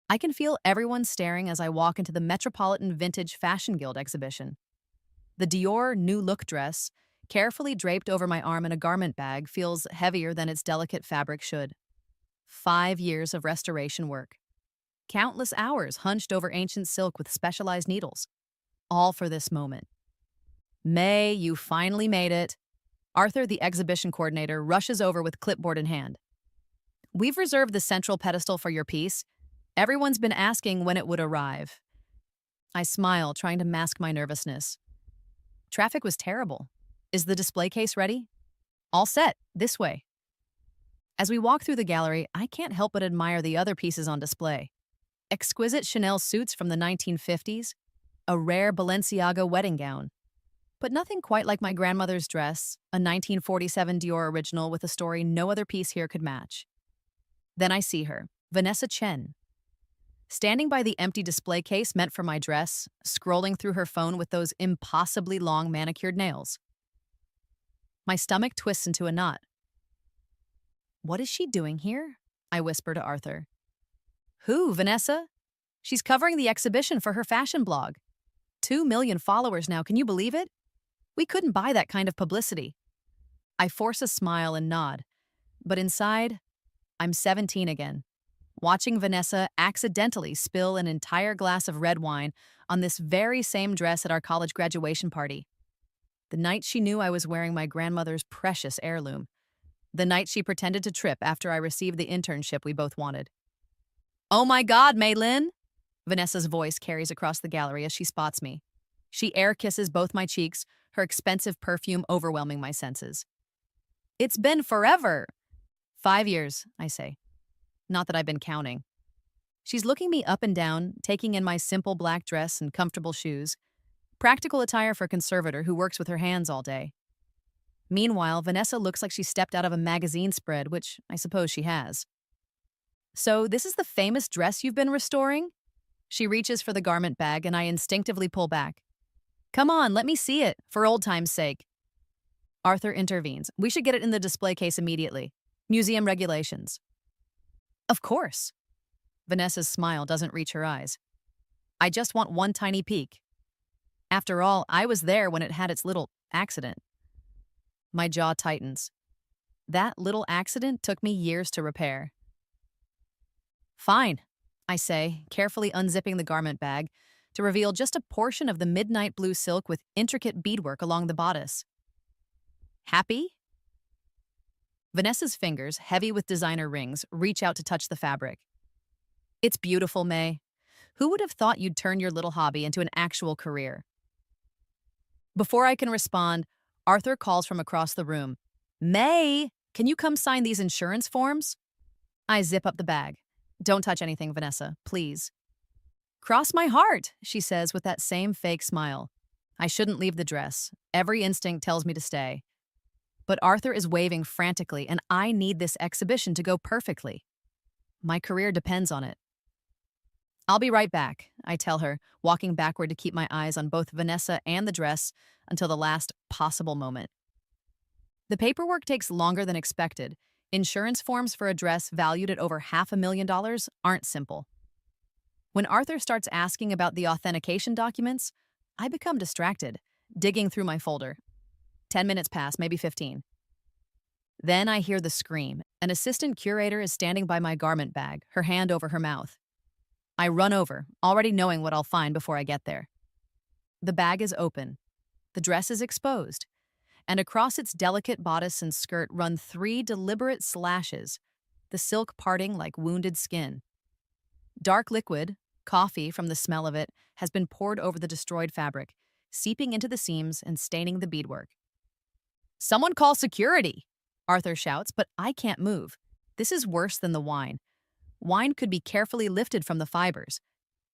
I can feel everyone staring as I walk into the Metropolitan Vintage Fashion Guild exhibition. The Dior New Look dress, carefully draped over my arm in a garment bag, feels heavier than its delicate fabric should. 5 years of restoration work. Countless hours hunched over ancient silk with specialized needles. All for this moment. May, you finally made it. Arthur, the exhibition coordinator, rushes over with clipboard in hand. We've reserved the central pedestal for your piece. Everyone's been asking when it would arrive. I smile, trying to mask my nervousness. Traffic was terrible. Is the display case ready? All set, this way. As we walk through the gallery, I can't help but admire the other pieces on display. Exquisite Chanel suits from the 1950s, a rare Balenciaga wedding gown. But nothing quite like my grandmother's dress, a 1947 Dior original with a story no other piece here could match. Then I see her, Vanessa Chen. Standing by the empty display case meant for my dress, scrolling through her phone with those impossibly long manicured nails. My stomach twists into a knot. What is she doing here? I whisper to Arthur. Who, Vanessa? She's covering the exhibition for her fashion blog. 2 million followers now, can you believe it? We couldn't buy that kind of publicity. I force a smile and nod, but inside, I'm 17 again, watching Vanessa accidentally spill an entire glass of red wine on this very same dress at our college graduation party. The night she knew I was wearing my grandmother's precious heirloom. The night she pretended to trip after I received the internship we both wanted. Oh my God, Maylin! Vanessa's voice carries across the gallery as she spots me. She air kisses both my cheeks, her expensive perfume overwhelming my senses. It's been forever! 5 years, I say. Not that I've been counting. She's looking me up and down, taking in my simple black dress and comfortable shoes. Practical attire for a conservator who works with her hands all day. Meanwhile, Vanessa looks like she stepped out of a magazine spread, which I suppose she has. So this is the famous dress you've been restoring? She reaches for the garment bag and I instinctively pull back. Come on, let me see it, for old time's sake. Arthur intervenes. We should get it in the display case immediately. Museum regulations. Of course. Vanessa's smile doesn't reach her eyes. I just want one tiny peek. After all, I was there when it had its little accident. My jaw tightens. That little accident took me years to repair. Fine, I say, carefully unzipping the garment bag to reveal just a portion of the midnight blue silk with intricate beadwork along the bodice. Happy? Vanessa's fingers, heavy with designer rings, reach out to touch the fabric. It's beautiful, May. Who would have thought you'd turn your little hobby into an actual career? Before I can respond, Arthur calls from across the room. May, can you come sign these insurance forms? I zip up the bag. Don't touch anything, Vanessa, please. Cross my heart, she says with that same fake smile. I shouldn't leave the dress. Every instinct tells me to stay. But Arthur is waving frantically, and I need this exhibition to go perfectly. My career depends on it. I'll be right back, I tell her, walking backward to keep my eyes on both Vanessa and the dress until the last possible moment. The paperwork takes longer than expected. Insurance forms for a dress valued at over $500,000 aren't simple. When Arthur starts asking about the authentication documents, I become distracted, digging through my folder. 10 minutes pass, maybe 15. Then I hear the scream. An assistant curator is standing by my garment bag, her hand over her mouth. I run over, already knowing what I'll find before I get there. The bag is open. The dress is exposed. And across its delicate bodice and skirt run 3 deliberate slashes, the silk parting like wounded skin. Dark liquid, coffee from the smell of it, has been poured over the destroyed fabric, seeping into the seams and staining the beadwork. Someone call security, Arthur shouts, but I can't move. This is worse than the wine. Wine could be carefully lifted from the fibers.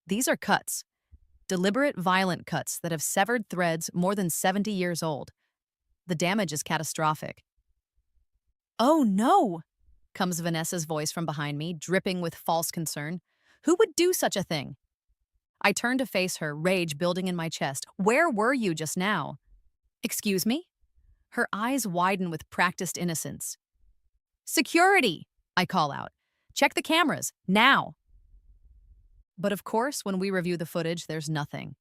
These are cuts. Deliberate, violent cuts that have severed threads more than 70 years old. The damage is catastrophic. Oh no, comes Vanessa's voice from behind me, dripping with false concern. Who would do such a thing? I turn to face her, rage building in my chest. Where were you just now? Excuse me? Her eyes widen with practiced innocence. Security, I call out. Check the cameras, now. But of course, when we review the footage, there's nothing.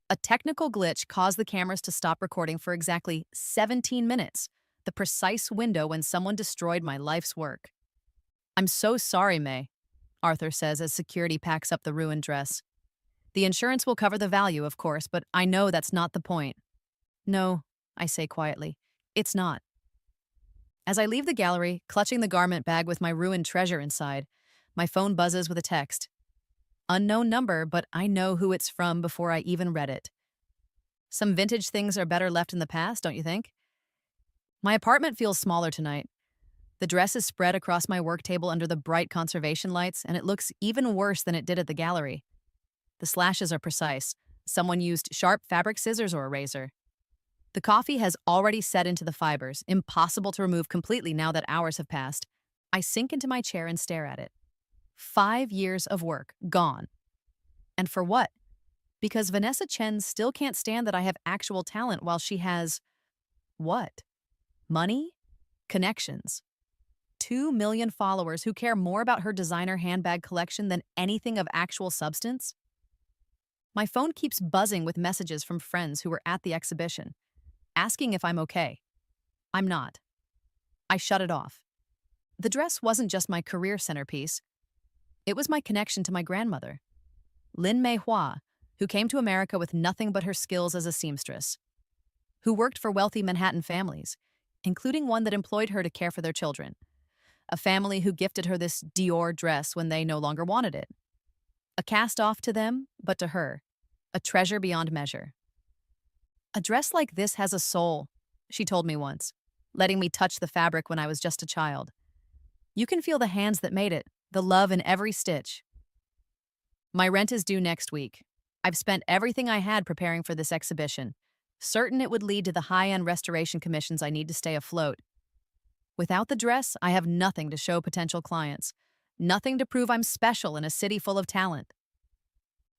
A technical glitch caused the cameras to stop recording for exactly 17 minutes, the precise window when someone destroyed my life's work. I'm so sorry, May, Arthur says as security packs up the ruined dress. The insurance will cover the value, of course, but I know that's not the point. No, I say quietly. It's not. As I leave the gallery, clutching the garment bag with my ruined treasure inside, my phone buzzes with a text. Unknown number, but I know who it's from before I even read it. Some vintage things are better left in the past, don't you think? My apartment feels smaller tonight. The dress is spread across my work table under the bright conservation lights, and it looks even worse than it did at the gallery. The slashes are precise. Someone used sharp fabric scissors or a razor. The coffee has already set into the fibers, impossible to remove completely now that hours have passed. I sink into my chair and stare at it. 5 years of work, gone. And for what? Because Vanessa Chen still can't stand that I have actual talent while she has… what? Money? Connections. 2 million followers who care more about her designer handbag collection than anything of actual substance? My phone keeps buzzing with messages from friends who were at the exhibition, asking if I'm okay. I'm not. I shut it off. The dress wasn't just my career centerpiece. It was my connection to my grandmother, Lin Mei Hua, who came to America with nothing but her skills as a seamstress, who worked for wealthy Manhattan families, including one that employed her to care for their children, a family who gifted her this Dior dress when they no longer wanted it. A cast-off to them, but to her, a treasure beyond measure. A dress like this has a soul, she told me once, letting me touch the fabric when I was just a child. You can feel the hands that made it, the love in every stitch. My rent is due next week. I've spent everything I had preparing for this exhibition, certain it would lead to the high-end restoration commissions I need to stay afloat. Without the dress, I have nothing to show potential clients, nothing to prove I'm special in a city full of talent.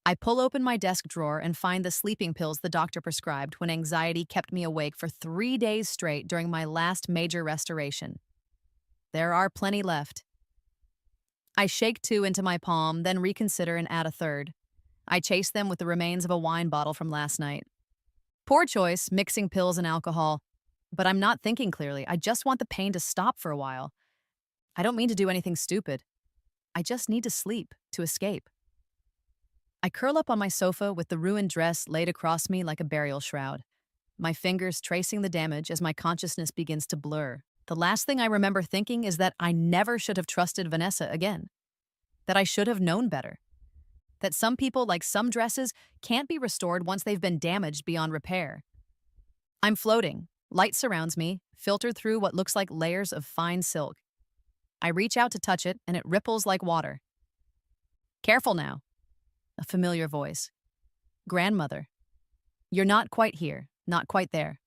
I pull open my desk drawer and find the sleeping pills the doctor prescribed when anxiety kept me awake for 3 days straight during my last major restoration. There are plenty left. I shake 2 into my palm, then reconsider and add a third. I chase them with the remains of a wine bottle from last night. Poor choice, mixing pills and alcohol. But I'm not thinking clearly. I just want the pain to stop for a while. I don't mean to do anything stupid. I just need to sleep, to escape. I curl up on my sofa with the ruined dress laid across me like a burial shroud, my fingers tracing the damage as my consciousness begins to blur. The last thing I remember thinking is that I never should have trusted Vanessa again, that I should have known better, that some people, like some dresses, can't be restored once they've been damaged beyond repair. I'm floating. Light surrounds me, filtered through what looks like layers of fine silk. I reach out to touch it, and it ripples like water. Careful now. A familiar voice. Grandmother. You're not quite here, not quite there.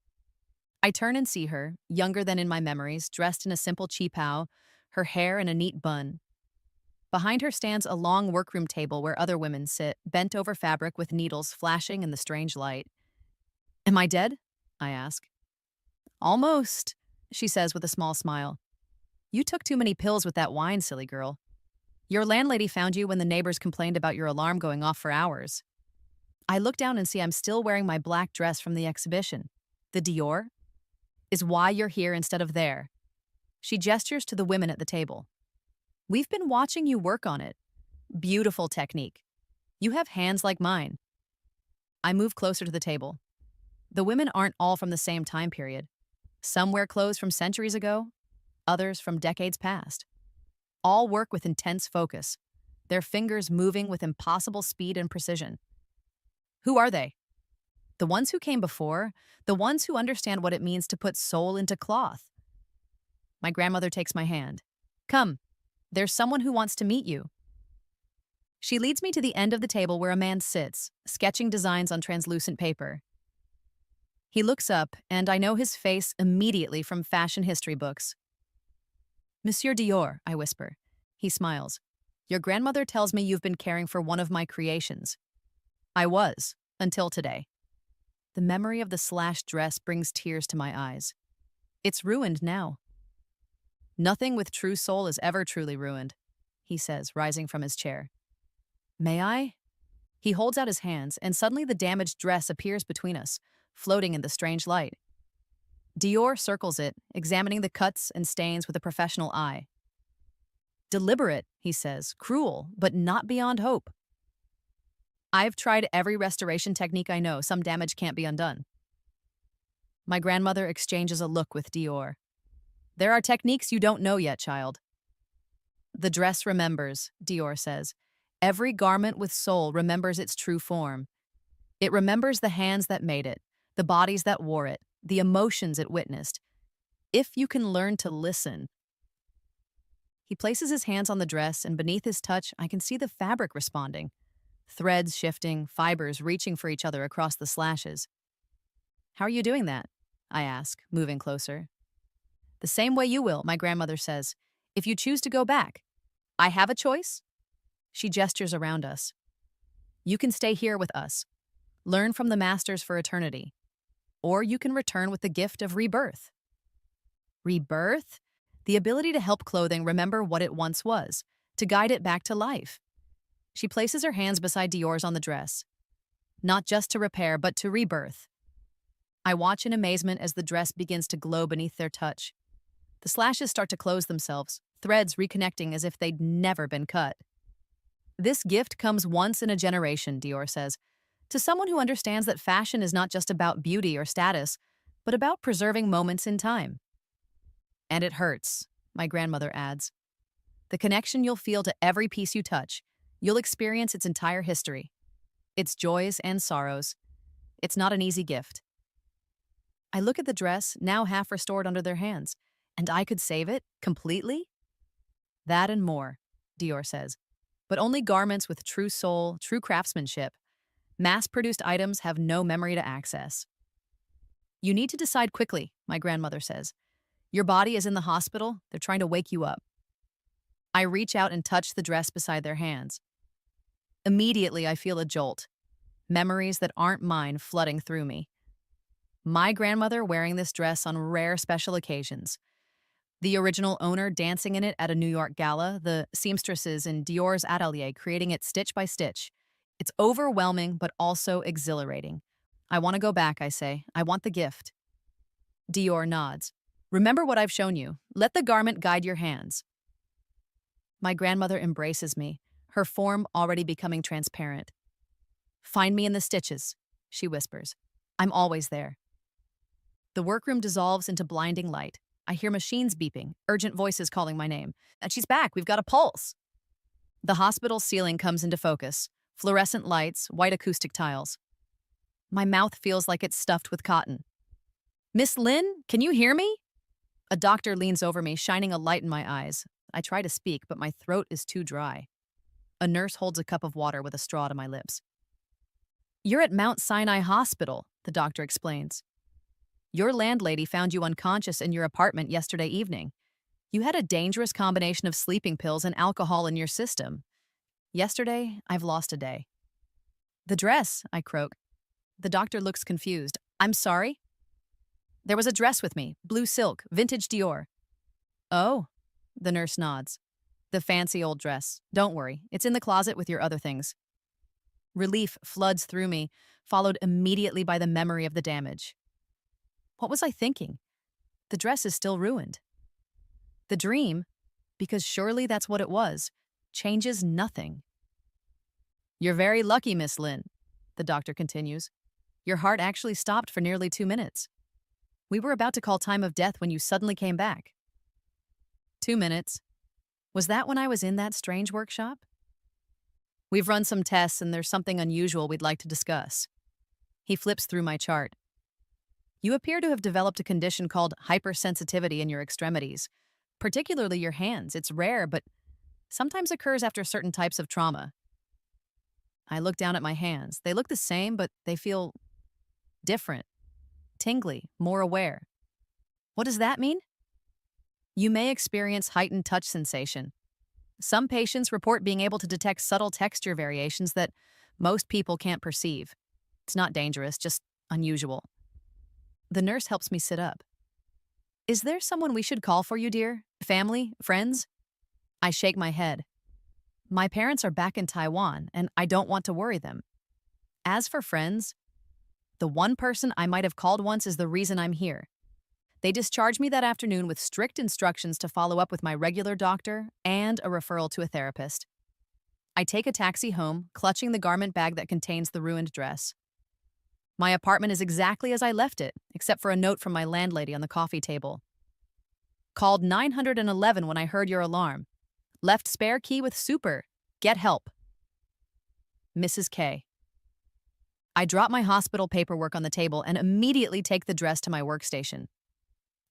I turn and see her, younger than in my memories, dressed in a simple qipao, her hair in a neat bun. Behind her stands a long workroom table where other women sit, bent over fabric with needles flashing in the strange light. Am I dead? I ask. Almost, she says with a small smile. You took too many pills with that wine, silly girl. Your landlady found you when the neighbors complained about your alarm going off for hours. I look down and see I'm still wearing my black dress from the exhibition. The Dior? Is why you're here instead of there. She gestures to the women at the table. We've been watching you work on it. Beautiful technique. You have hands like mine. I move closer to the table. The women aren't all from the same time period. Some wear clothes from centuries ago, others from decades past. All work with intense focus, their fingers moving with impossible speed and precision. Who are they? The ones who came before, the ones who understand what it means to put soul into cloth. My grandmother takes my hand. Come, there's someone who wants to meet you. She leads me to the end of the table where a man sits, sketching designs on translucent paper. He looks up, and I know his face immediately from fashion history books. Monsieur Dior, I whisper. He smiles. Your grandmother tells me you've been caring for one of my creations. I was, until today. The memory of the slashed dress brings tears to my eyes. It's ruined now. Nothing with true soul is ever truly ruined, he says, rising from his chair. May I? He holds out his hands, and suddenly the damaged dress appears between us, floating in the strange light. Dior circles it, examining the cuts and stains with a professional eye. Deliberate, he says, cruel, but not beyond hope. I've tried every restoration technique I know. Some damage can't be undone. My grandmother exchanges a look with Dior. There are techniques you don't know yet, child. The dress remembers, Dior says. Every garment with soul remembers its true form. It remembers the hands that made it, the bodies that wore it, the emotions it witnessed. If you can learn to listen. He places his hands on the dress, and beneath his touch, I can see the fabric responding. Threads shifting, fibers reaching for each other across the slashes. How are you doing that? I ask, moving closer. The same way you will, my grandmother says. If you choose to go back. I have a choice? She gestures around us. You can stay here with us. Learn from the masters for eternity. Or you can return with the gift of rebirth. Rebirth? The ability to help clothing remember what it once was, to guide it back to life. She places her hands beside Dior's on the dress. Not just to repair, but to rebirth. I watch in amazement as the dress begins to glow beneath their touch. The slashes start to close themselves, threads reconnecting as if they'd never been cut. This gift comes once in a generation, Dior says, to someone who understands that fashion is not just about beauty or status, but about preserving moments in time. And it hurts, my grandmother adds. The connection you'll feel to every piece you touch, you'll experience its entire history, its joys and sorrows. It's not an easy gift. I look at the dress, now half restored under their hands, and I could save it completely? That and more, Dior says. But only garments with true soul, true craftsmanship. Mass-produced items have no memory to access. You need to decide quickly, my grandmother says. Your body is in the hospital. They're trying to wake you up. I reach out and touch the dress beside their hands. Immediately, I feel a jolt. Memories that aren't mine flooding through me. My grandmother wearing this dress on rare special occasions. The original owner dancing in it at a New York gala, the seamstresses in Dior's atelier creating it stitch by stitch. It's overwhelming, but also exhilarating. I want to go back, I say. I want the gift. Dior nods. Remember what I've shown you. Let the garment guide your hands. My grandmother embraces me, her form already becoming transparent. Find me in the stitches, she whispers. I'm always there. The workroom dissolves into blinding light. I hear machines beeping, urgent voices calling my name. And she's back, we've got a pulse. The hospital ceiling comes into focus. Fluorescent lights, white acoustic tiles. My mouth feels like it's stuffed with cotton. Miss Lynn, can you hear me? A doctor leans over me, shining a light in my eyes. I try to speak, but my throat is too dry. A nurse holds a cup of water with a straw to my lips. You're at Mount Sinai Hospital, the doctor explains. Your landlady found you unconscious in your apartment yesterday evening. You had a dangerous combination of sleeping pills and alcohol in your system. Yesterday, I've lost a day. The dress, I croak. The doctor looks confused. I'm sorry? There was a dress with me, blue silk, vintage Dior. Oh, the nurse nods. The fancy old dress. Don't worry, it's in the closet with your other things. Relief floods through me, followed immediately by the memory of the damage. What was I thinking? The dress is still ruined. The dream, because surely that's what it was, changes nothing. You're very lucky, Miss Lynn, the doctor continues. Your heart actually stopped for nearly 2 minutes. We were about to call time of death when you suddenly came back. 2 minutes. Was that when I was in that strange workshop? We've run some tests and there's something unusual we'd like to discuss. He flips through my chart. You appear to have developed a condition called hypersensitivity in your extremities, particularly your hands. It's rare, but sometimes occurs after certain types of trauma. I look down at my hands. They look the same, but they feel different, tingly, more aware. What does that mean? You may experience heightened touch sensation. Some patients report being able to detect subtle texture variations that most people can't perceive. It's not dangerous, just unusual. The nurse helps me sit up. Is there someone we should call for you, dear? Family? Friends? I shake my head. My parents are back in Taiwan, and I don't want to worry them. As for friends, the one person I might have called once is the reason I'm here. They discharged me that afternoon with strict instructions to follow up with my regular doctor and a referral to a therapist. I take a taxi home, clutching the garment bag that contains the ruined dress. My apartment is exactly as I left it, except for a note from my landlady on the coffee table. Called 911 when I heard your alarm. Left spare key with super. Get help. Mrs. K. I drop my hospital paperwork on the table and immediately take the dress to my workstation.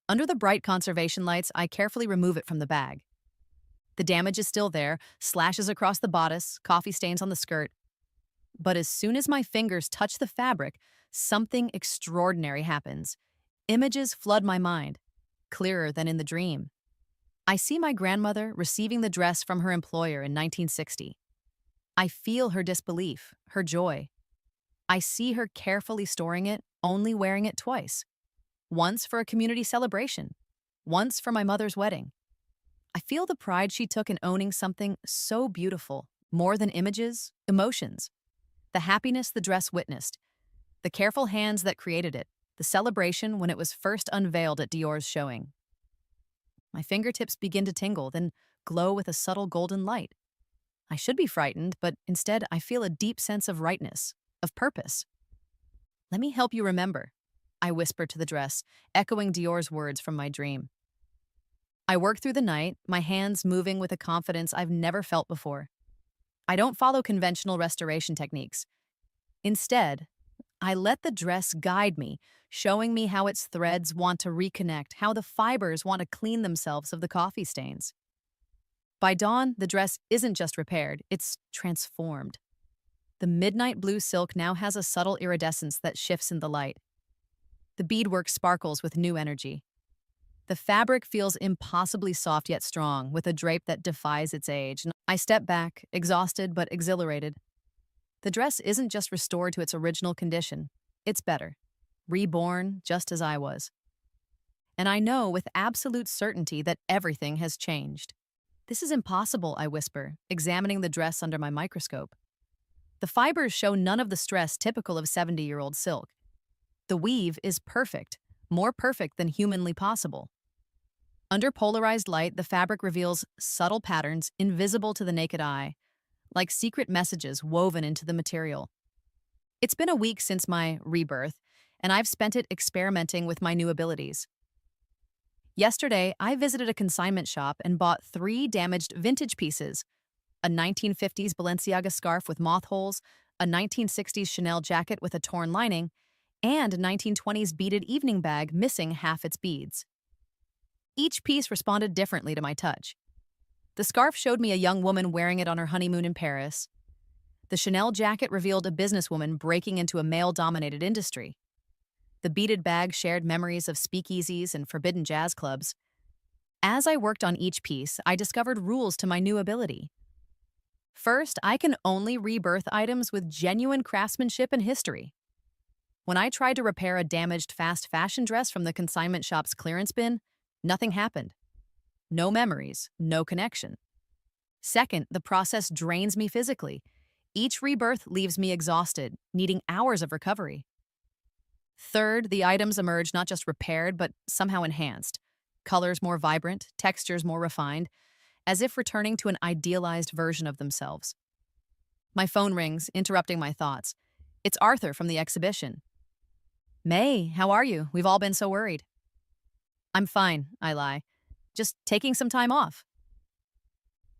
Under the bright conservation lights, I carefully remove it from the bag. The damage is still there, slashes across the bodice, coffee stains on the skirt. But as soon as my fingers touch the fabric, something extraordinary happens. Images flood my mind, clearer than in the dream. I see my grandmother receiving the dress from her employer in 1960. I feel her disbelief, her joy. I see her carefully storing it, only wearing it twice. Once for a community celebration, once for my mother's wedding. I feel the pride she took in owning something so beautiful, more than images, emotions. The happiness the dress witnessed, the careful hands that created it, the celebration when it was first unveiled at Dior's showing. My fingertips begin to tingle, then glow with a subtle golden light. I should be frightened, but instead I feel a deep sense of rightness, of purpose. Let me help you remember, I whispered to the dress, echoing Dior's words from my dream. I work through the night, my hands moving with a confidence I've never felt before. I don't follow conventional restoration techniques. Instead, I let the dress guide me, showing me how its threads want to reconnect, how the fibers want to clean themselves of the coffee stains. By dawn, the dress isn't just repaired, it's transformed. The midnight blue silk now has a subtle iridescence that shifts in the light. The beadwork sparkles with new energy. The fabric feels impossibly soft yet strong, with a drape that defies its age. I step back, exhausted but exhilarated. The dress isn't just restored to its original condition. It's better. Reborn just as I was. And I know with absolute certainty that everything has changed. This is impossible, I whisper, examining the dress under my microscope. The fibers show none of the stress typical of 70-year-old silk. The weave is perfect, more perfect than humanly possible. Under polarized light, the fabric reveals subtle patterns invisible to the naked eye, like secret messages woven into the material. It's been a week since my rebirth, and I've spent it experimenting with my new abilities. Yesterday, I visited a consignment shop and bought 3 damaged vintage pieces: a 1950s Balenciaga scarf with moth holes, a 1960s Chanel jacket with a torn lining, and a 1920s beaded evening bag missing half its beads. Each piece responded differently to my touch. The scarf showed me a young woman wearing it on her honeymoon in Paris. The Chanel jacket revealed a businesswoman breaking into a male-dominated industry. The beaded bag shared memories of speakeasies and forbidden jazz clubs. As I worked on each piece, I discovered rules to my new ability. First, I can only rebirth items with genuine craftsmanship and history. When I tried to repair a damaged fast fashion dress from the consignment shop's clearance bin, nothing happened. No memories, no connection. Second, the process drains me physically. Each rebirth leaves me exhausted, needing hours of recovery. Third, the items emerge not just repaired, but somehow enhanced. Colors more vibrant, textures more refined, as if returning to an idealized version of themselves. My phone rings, interrupting my thoughts. It's Arthur from the exhibition. May, how are you? We've all been so worried. I'm fine, I lie. Just taking some time off.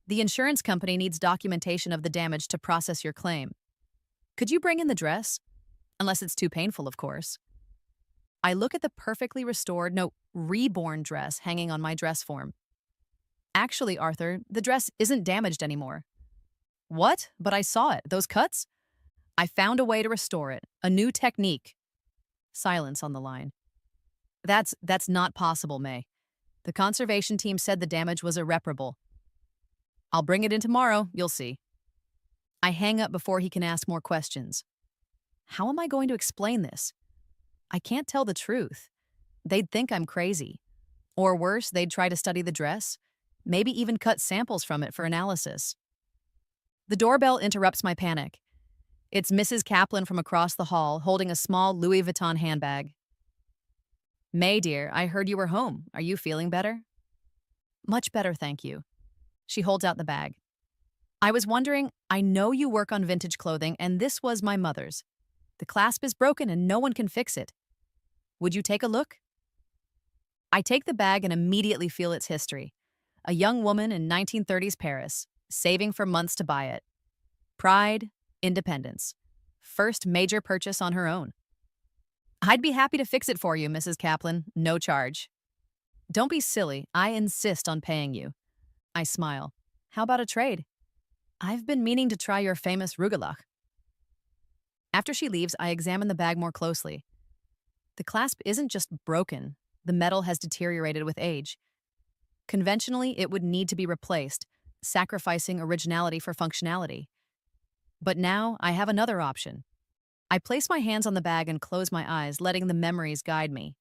The insurance company needs documentation of the damage to process your claim. Could you bring in the dress? Unless it's too painful, of course. I look at the perfectly restored, no, reborn dress hanging on my dress form. Actually, Arthur, the dress isn't damaged anymore. What? But I saw it. Those cuts? I found a way to restore it. A new technique. Silence on the line. That's not possible, May. The conservation team said the damage was irreparable. I'll bring it in tomorrow, you'll see. I hang up before he can ask more questions. How am I going to explain this? I can't tell the truth. They'd think I'm crazy. Or worse, they'd try to study the dress, maybe even cut samples from it for analysis. The doorbell interrupts my panic. It's Mrs. Kaplan from across the hall, holding a small Louis Vuitton handbag. May, dear, I heard you were home. Are you feeling better? Much better, thank you. She holds out the bag. I was wondering, I know you work on vintage clothing, and this was my mother's. The clasp is broken and no one can fix it. Would you take a look? I take the bag and immediately feel its history. A young woman in 1930s Paris, saving for months to buy it. Pride, independence. First major purchase on her own. I'd be happy to fix it for you, Mrs. Kaplan, no charge. Don't be silly, I insist on paying you. I smile. How about a trade? I've been meaning to try your famous rugelach. After she leaves, I examine the bag more closely. The clasp isn't just broken, the metal has deteriorated with age. Conventionally, it would need to be replaced, sacrificing originality for functionality. But now, I have another option. I place my hands on the bag and close my eyes, letting the memories guide me.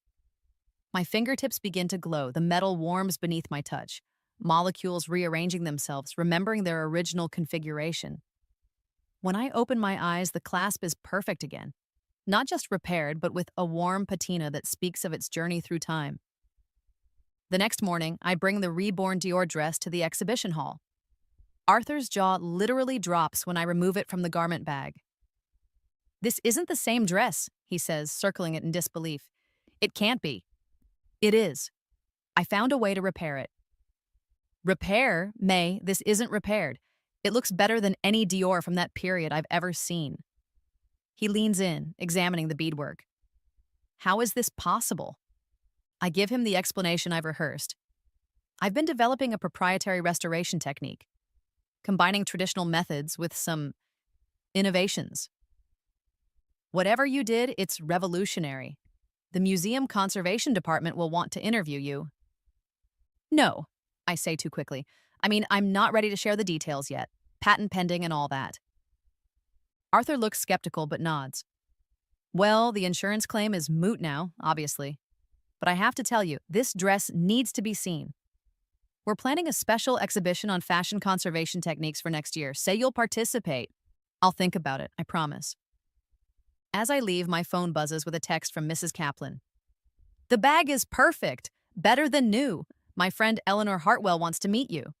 My fingertips begin to glow, the metal warms beneath my touch, molecules rearranging themselves, remembering their original configuration. When I open my eyes, the clasp is perfect again. Not just repaired, but with a warm patina that speaks of its journey through time. The next morning, I bring the reborn Dior dress to the exhibition hall. Arthur's jaw literally drops when I remove it from the garment bag. This isn't the same dress, he says, circling it in disbelief. It can't be. It is. I found a way to repair it. Repair? May, this isn't repaired. It looks better than any Dior from that period I've ever seen. He leans in, examining the beadwork. How is this possible? I give him the explanation I've rehearsed. I've been developing a proprietary restoration technique, combining traditional methods with some innovations. Whatever you did, it's revolutionary. The museum conservation department will want to interview you. No, I say too quickly. I'm not ready to share the details yet. Patent pending and all that. Arthur looks skeptical but nods. Well, the insurance claim is moot now, obviously. But I have to tell you, this dress needs to be seen. We're planning a special exhibition on fashion conservation techniques for next year. Say you'll participate. I'll think about it, I promise. As I leave, my phone buzzes with a text from Mrs. Kaplan. The bag is perfect, better than new. My friend Eleanor Hartwell wants to meet you.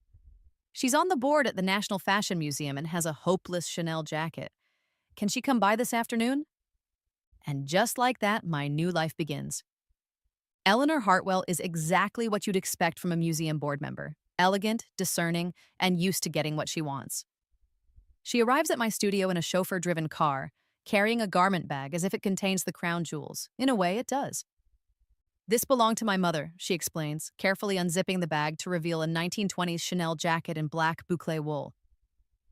She's on the board at the National Fashion Museum and has a hopeless Chanel jacket. Can she come by this afternoon? And just like that, my new life begins. Eleanor Hartwell is exactly what you'd expect from a museum board member. Elegant, discerning, and used to getting what she wants. She arrives at my studio in a chauffeur-driven car, carrying a garment bag as if it contains the crown jewels. In a way, it does. This belonged to my mother, she explains, carefully unzipping the bag to reveal a 1920s Chanel jacket in black boucle wool.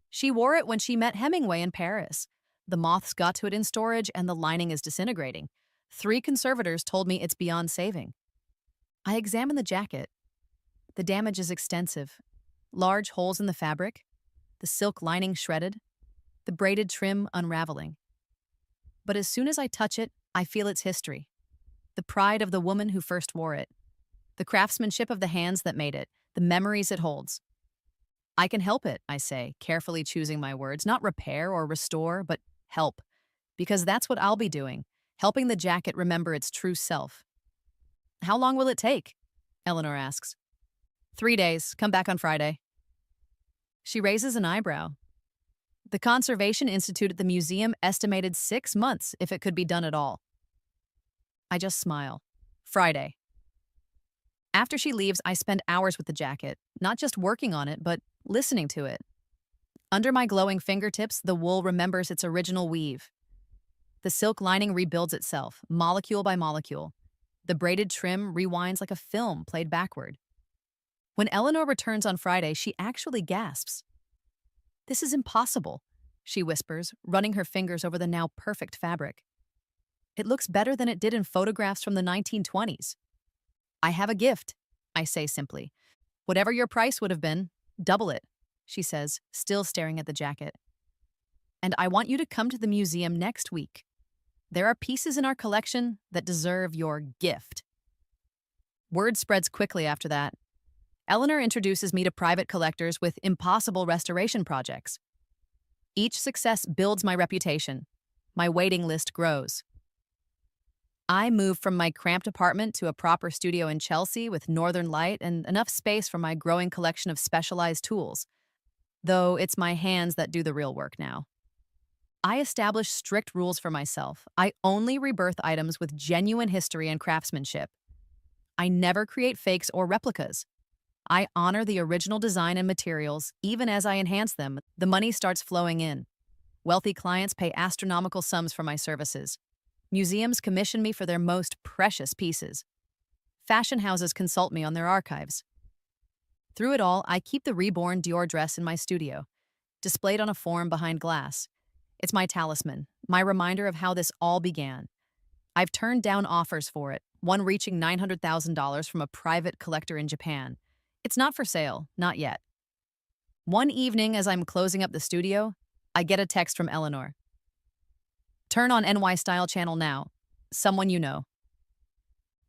She wore it when she met Hemingway in Paris. The moths got to it in storage and the lining is disintegrating. 3 conservators told me it's beyond saving. I examine the jacket. The damage is extensive. Large holes in the fabric, the silk lining shredded, the braided trim unraveling. But as soon as I touch it, I feel its history. The pride of the woman who first wore it. The craftsmanship of the hands that made it. The memories it holds. I can help it, I say, carefully choosing my words. Not repair or restore, but help. Because that's what I'll be doing. Helping the jacket remember its true self. How long will it take? Eleanor asks. 3 days. Come back on Friday. She raises an eyebrow. The Conservation Institute at the museum estimated 6 months if it could be done at all. I just smile. Friday. After she leaves, I spend hours with the jacket, not just working on it, but listening to it. Under my glowing fingertips, the wool remembers its original weave. The silk lining rebuilds itself, molecule by molecule. The braided trim rewinds like a film played backward. When Eleanor returns on Friday, she actually gasps. This is impossible, she whispers, running her fingers over the now perfect fabric. It looks better than it did in photographs from the 1920s. I have a gift, I say simply. Whatever your price would have been, double it, she says, still staring at the jacket. And I want you to come to the museum next week. There are pieces in our collection that deserve your gift. Word spreads quickly after that. Eleanor introduces me to private collectors with impossible restoration projects. Each success builds my reputation. My waiting list grows. I moved from my cramped apartment to a proper studio in Chelsea with northern light and enough space for my growing collection of specialized tools, though it's my hands that do the real work now. I established strict rules for myself. I only rebirth items with genuine history and craftsmanship. I never create fakes or replicas. I honor the original design and materials, even as I enhance them. The money starts flowing in. Wealthy clients pay astronomical sums for my services. Museums commission me for their most precious pieces. Fashion houses consult me on their archives. Through it all, I keep the reborn Dior dress in my studio, displayed on a form behind glass. It's my talisman, my reminder of how this all began. I've turned down offers for it, one reaching $900,000 from a private collector in Japan. It's not for sale, not yet. One evening, as I'm closing up the studio, I get a text from Eleanor. Turn on NY Style channel now. Someone you know.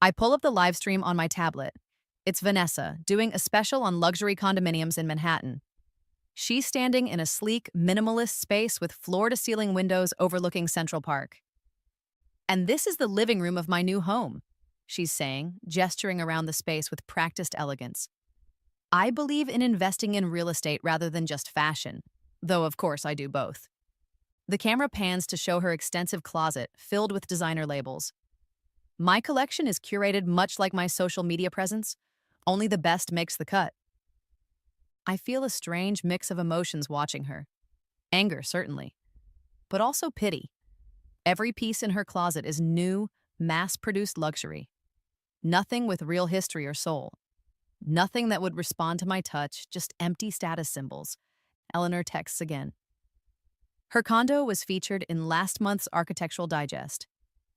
I pull up the live stream on my tablet. It's Vanessa, doing a special on luxury condominiums in Manhattan. She's standing in a sleek, minimalist space with floor-to-ceiling windows overlooking Central Park. And this is the living room of my new home, she's saying, gesturing around the space with practiced elegance. I believe in investing in real estate rather than just fashion, though of course I do both. The camera pans to show her extensive closet filled with designer labels. My collection is curated much like my social media presence. Only the best makes the cut. I feel a strange mix of emotions watching her. Anger, certainly, but also pity. Every piece in her closet is new, mass-produced luxury. Nothing with real history or soul. Nothing that would respond to my touch, just empty status symbols. Eleanor texts again. Her condo was featured in last month's Architectural Digest.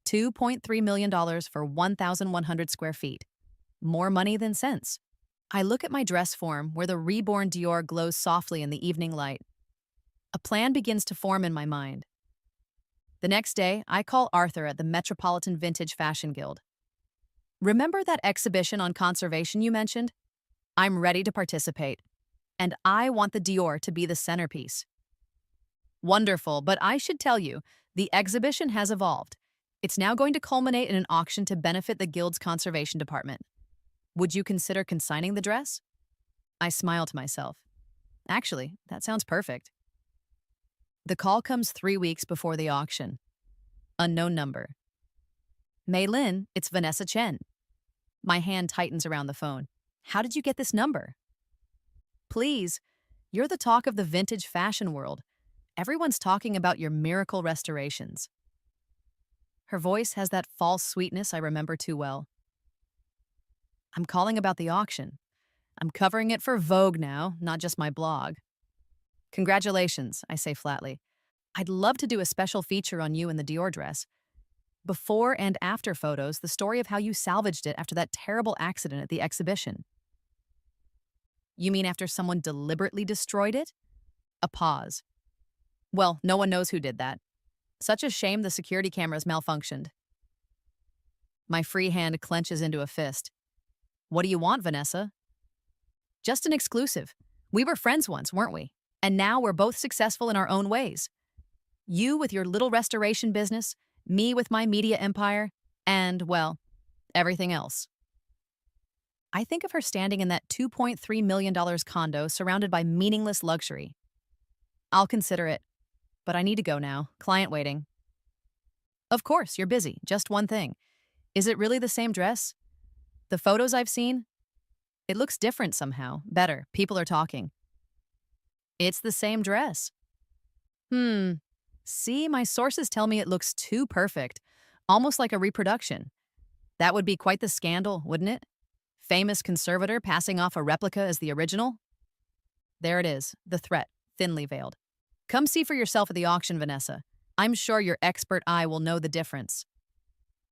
$2.3 million for 1,100 square feet. More money than sense. I look at my dress form where the reborn Dior glows softly in the evening light. A plan begins to form in my mind. The next day, I call Arthur at the Metropolitan Vintage Fashion Guild. Remember that exhibition on conservation you mentioned? I'm ready to participate. And I want the Dior to be the centerpiece. Wonderful, but I should tell you, the exhibition has evolved. It's now going to culminate in an auction to benefit the Guild's conservation department. Would you consider consigning the dress? I smile to myself. Actually, that sounds perfect. The call comes 3 weeks before the auction. Unknown number. Mei Lin, it's Vanessa Chen. My hand tightens around the phone. How did you get this number? Please, you're the talk of the vintage fashion world. Everyone's talking about your miracle restorations. Her voice has that false sweetness I remember too well. I'm calling about the auction. I'm covering it for Vogue now, not just my blog. Congratulations, I say flatly. I'd love to do a special feature on you in the Dior dress. Before and after photos, the story of how you salvaged it after that terrible accident at the exhibition. You mean after someone deliberately destroyed it? A pause. Well, no one knows who did that. Such a shame the security cameras malfunctioned. My free hand clenches into a fist. What do you want, Vanessa? Just an exclusive. We were friends once, weren't we? And now we're both successful in our own ways. You with your little restoration business, me with my media empire, and, well, everything else. I think of her standing in that $2.3 million condo surrounded by meaningless luxury. I'll consider it. But I need to go now. Client waiting. Of course, you're busy. Just one thing. Is it really the same dress? The photos I've seen? It looks different somehow. Better. People are talking. It's the same dress. See, my sources tell me it looks too perfect. Almost like a reproduction. That would be quite the scandal, wouldn't it? Famous conservator passing off a replica as the original? There it is, the threat, thinly veiled. Come see for yourself at the auction, Vanessa. I'm sure your expert eye will know the difference.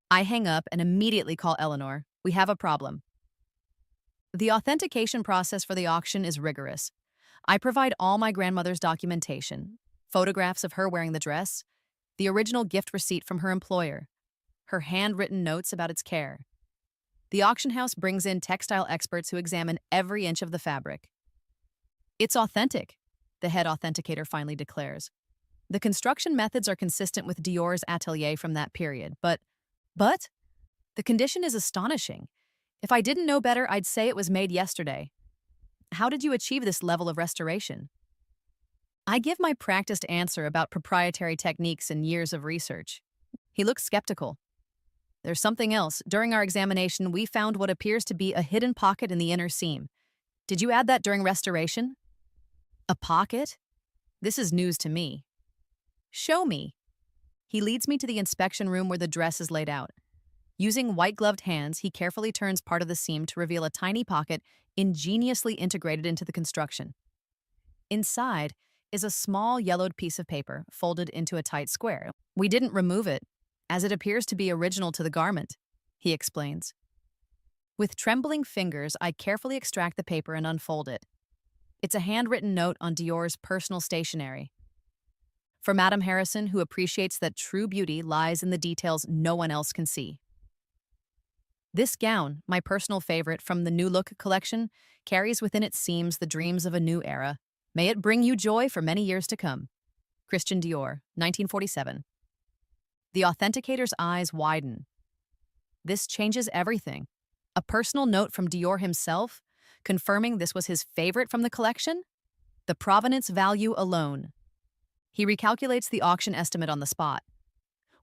I hang up and immediately call Eleanor. We have a problem. The authentication process for the auction is rigorous. I provide all my grandmother's documentation, photographs of her wearing the dress, the original gift receipt from her employer, her handwritten notes about its care. The auction house brings in textile experts who examine every inch of the fabric. It's authentic, the head authenticator finally declares. The construction methods are consistent with Dior's atelier from that period, but, the condition is astonishing. If I didn't know better, I'd say it was made yesterday. How did you achieve this level of restoration? I give my practiced answer about proprietary techniques and years of research. He looks skeptical. There's something else. During our examination, we found what appears to be a hidden pocket in the inner seam. Did you add that during restoration? A pocket? This is news to me. Show me. He leads me to the inspection room where the dress is laid out. Using white-gloved hands, he carefully turns part of the seam to reveal a tiny pocket ingeniously integrated into the construction. Inside is a small yellowed piece of paper folded into a tight square. We didn't remove it, as it appears to be original to the garment, he explains. With trembling fingers, I carefully extract the paper and unfold it. It's a handwritten note on Dior's personal stationery. For Madame Harrison, who appreciates that true beauty lies in the details no one else can see. This gown, my personal favorite from the New Look collection, carries within its seams the dreams of a new era. May it bring you joy for many years to come. Christian Dior, 1947. The authenticator's eyes widen. This changes everything. A personal note from Dior himself, confirming this was his favorite from the collection? The provenance value alone. He recalculates the auction estimate on the spot.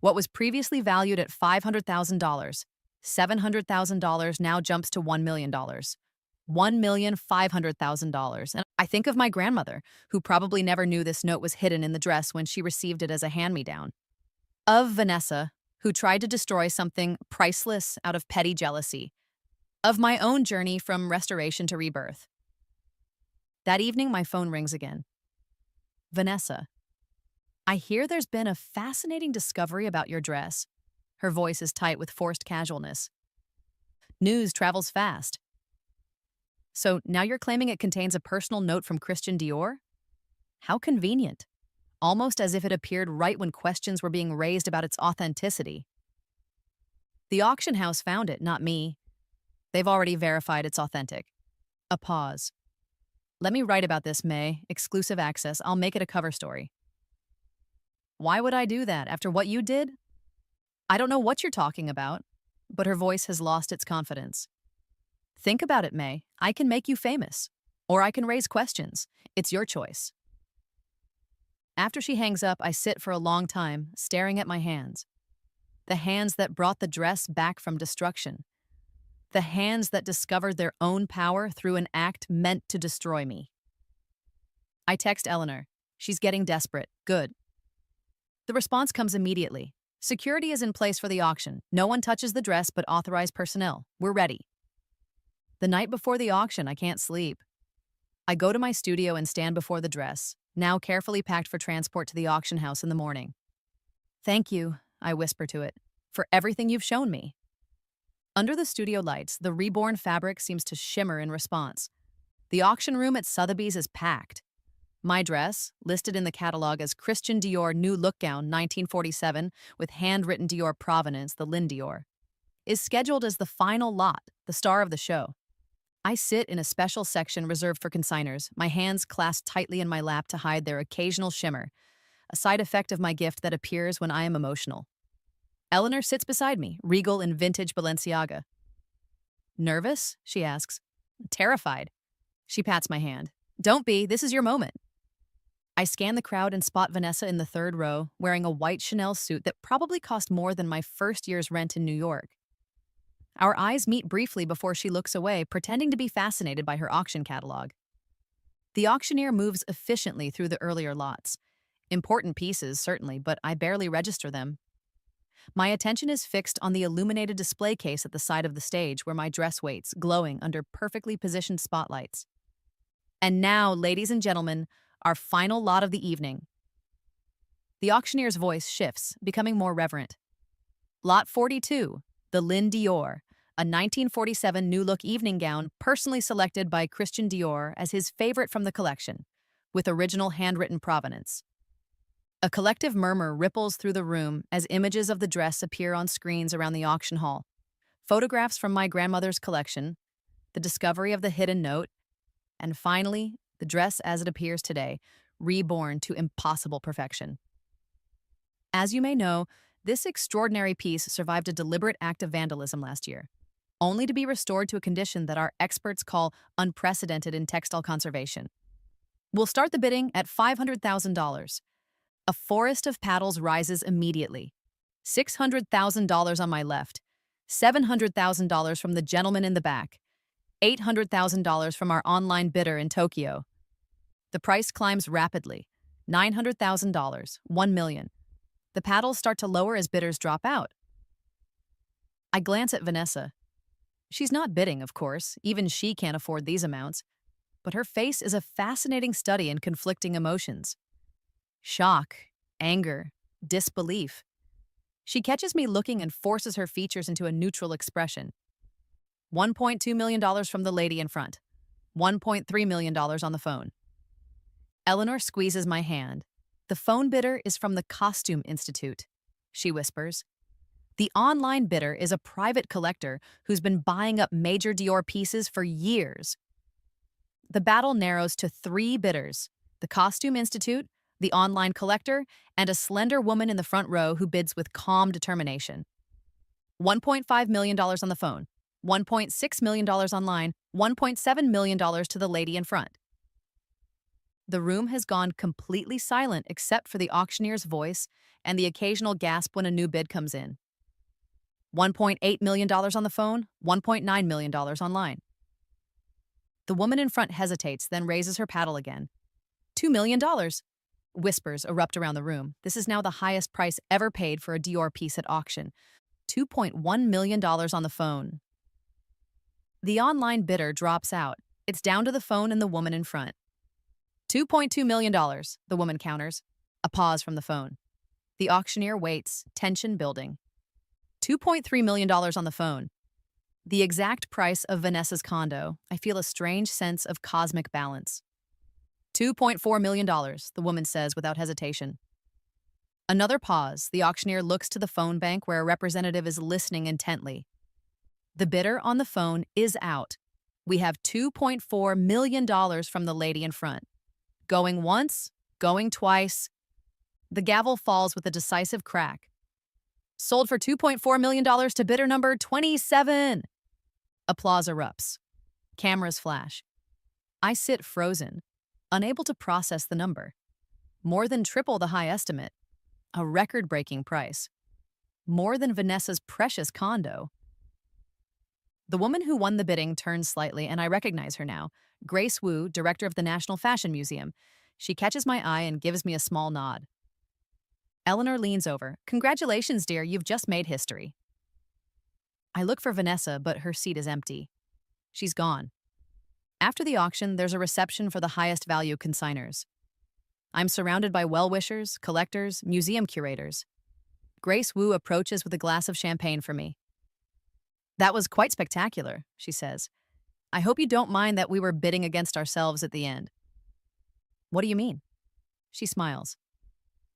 What was previously valued at $500,000, $700,000 now jumps to $1 million. $1,500,000. And I think of my grandmother, who probably never knew this note was hidden in the dress when she received it as a hand-me-down. Of Vanessa, who tried to destroy something priceless out of petty jealousy. Of my own journey from restoration to rebirth. That evening, my phone rings again. Vanessa, I hear there's been a fascinating discovery about your dress. Her voice is tight with forced casualness. News travels fast. So now you're claiming it contains a personal note from Christian Dior? How convenient. Almost as if it appeared right when questions were being raised about its authenticity. The auction house found it, not me. They've already verified it's authentic. A pause. Let me write about this, May. Exclusive access. I'll make it a cover story. Why would I do that after what you did? I don't know what you're talking about, but her voice has lost its confidence. Think about it, May. I can make you famous, or I can raise questions. It's your choice. After she hangs up, I sit for a long time, staring at my hands. The hands that brought the dress back from destruction. The hands that discovered their own power through an act meant to destroy me. I text Eleanor. She's getting desperate. Good. The response comes immediately. Security is in place for the auction. No one touches the dress but authorized personnel. We're ready. The night before the auction, I can't sleep. I go to my studio and stand before the dress, now carefully packed for transport to the auction house in the morning. Thank you, I whisper to it, for everything you've shown me. Under the studio lights, the REBORN fabric seems to shimmer in response. The auction room at Sotheby's is packed. My dress, listed in the catalog as Christian Dior New Look Gown 1947 with handwritten Dior provenance, the Lynn Dior, is scheduled as the final lot, the star of the show. I sit in a special section reserved for consigners, my hands clasped tightly in my lap to hide their occasional shimmer, a side effect of my gift that appears when I am emotional. Eleanor sits beside me, regal in vintage Balenciaga. Nervous? She asks. Terrified. She pats my hand. Don't be, this is your moment. I scan the crowd and spot Vanessa in the third row, wearing a white Chanel suit that probably cost more than my first year's rent in New York. Our eyes meet briefly before she looks away, pretending to be fascinated by her auction catalog. The auctioneer moves efficiently through the earlier lots. Important pieces, certainly, but I barely register them. My attention is fixed on the illuminated display case at the side of the stage where my dress waits, glowing under perfectly positioned spotlights. And now, ladies and gentlemen, our final lot of the evening. The auctioneer's voice shifts, becoming more reverent. Lot 42, the Lynn Dior, a 1947 New Look evening gown personally selected by Christian Dior as his favorite from the collection, with original handwritten provenance. A collective murmur ripples through the room as images of the dress appear on screens around the auction hall. Photographs from my grandmother's collection, the discovery of the hidden note, and finally, the dress as it appears today, reborn to impossible perfection. As you may know, this extraordinary piece survived a deliberate act of vandalism last year, only to be restored to a condition that our experts call unprecedented in textile conservation. We'll start the bidding at $500,000. A forest of paddles rises immediately. $600,000 on my left, $700,000 from the gentleman in the back, $800,000 from our online bidder in Tokyo. The price climbs rapidly. $900,000, $1 million. The paddles start to lower as bidders drop out. I glance at Vanessa. She's not bidding, of course. Even she can't afford these amounts. But her face is a fascinating study in conflicting emotions. Shock, anger, disbelief. She catches me looking and forces her features into a neutral expression. $1.2 million from the lady in front. $1.3 million on the phone. Eleanor squeezes my hand. The phone bidder is from the Costume Institute, she whispers. The online bidder is a private collector who's been buying up major Dior pieces for years. The battle narrows to 3 bidders: the Costume Institute, the online collector, and a slender woman in the front row who bids with calm determination. $1.5 million on the phone, $1.6 million online, $1.7 million to the lady in front. The room has gone completely silent except for the auctioneer's voice and the occasional gasp when a new bid comes in. $1.8 million on the phone, $1.9 million online. The woman in front hesitates, then raises her paddle again. $2 million. Whispers erupt around the room. This is now the highest price ever paid for a Dior piece at auction. $2.1 million on the phone. The online bidder drops out. It's down to the phone and the woman in front. $2.2 million, the woman counters. A pause from the phone. The auctioneer waits, tension building. $2.3 million on the phone. The exact price of Vanessa's condo. I feel a strange sense of cosmic balance. $2.4 million, the woman says without hesitation. Another pause. The auctioneer looks to the phone bank where a representative is listening intently. The bidder on the phone is out. We have $2.4 million from the lady in front. Going once, going twice. The gavel falls with a decisive crack. Sold for $2.4 million to bidder number 27. Applause erupts. Cameras flash. I sit frozen, unable to process the number. More than triple the high estimate. A record-breaking price. More than Vanessa's precious condo. The woman who won the bidding turns slightly, and I recognize her now. Grace Wu, director of the National Fashion Museum. She catches my eye and gives me a small nod. Eleanor leans over. Congratulations, dear, you've just made history. I look for Vanessa, but her seat is empty. She's gone. After the auction, there's a reception for the highest value consigners. I'm surrounded by well-wishers, collectors, museum curators. Grace Wu approaches with a glass of champagne for me. That was quite spectacular, she says. I hope you don't mind that we were bidding against ourselves at the end. What do you mean? She smiles.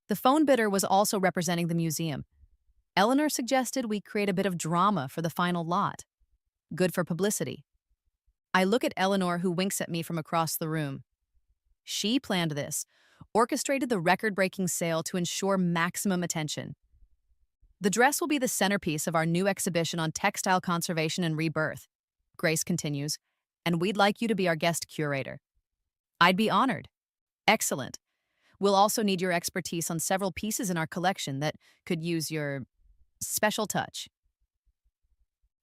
The phone bidder was also representing the museum. Eleanor suggested we create a bit of drama for the final lot. Good for publicity. I look at Eleanor, who winks at me from across the room. She planned this, orchestrated the record-breaking sale to ensure maximum attention. The dress will be the centerpiece of our new exhibition on textile conservation and rebirth, Grace continues, and we'd like you to be our guest curator. I'd be honored. Excellent. We'll also need your expertise on several pieces in our collection that could use your special touch.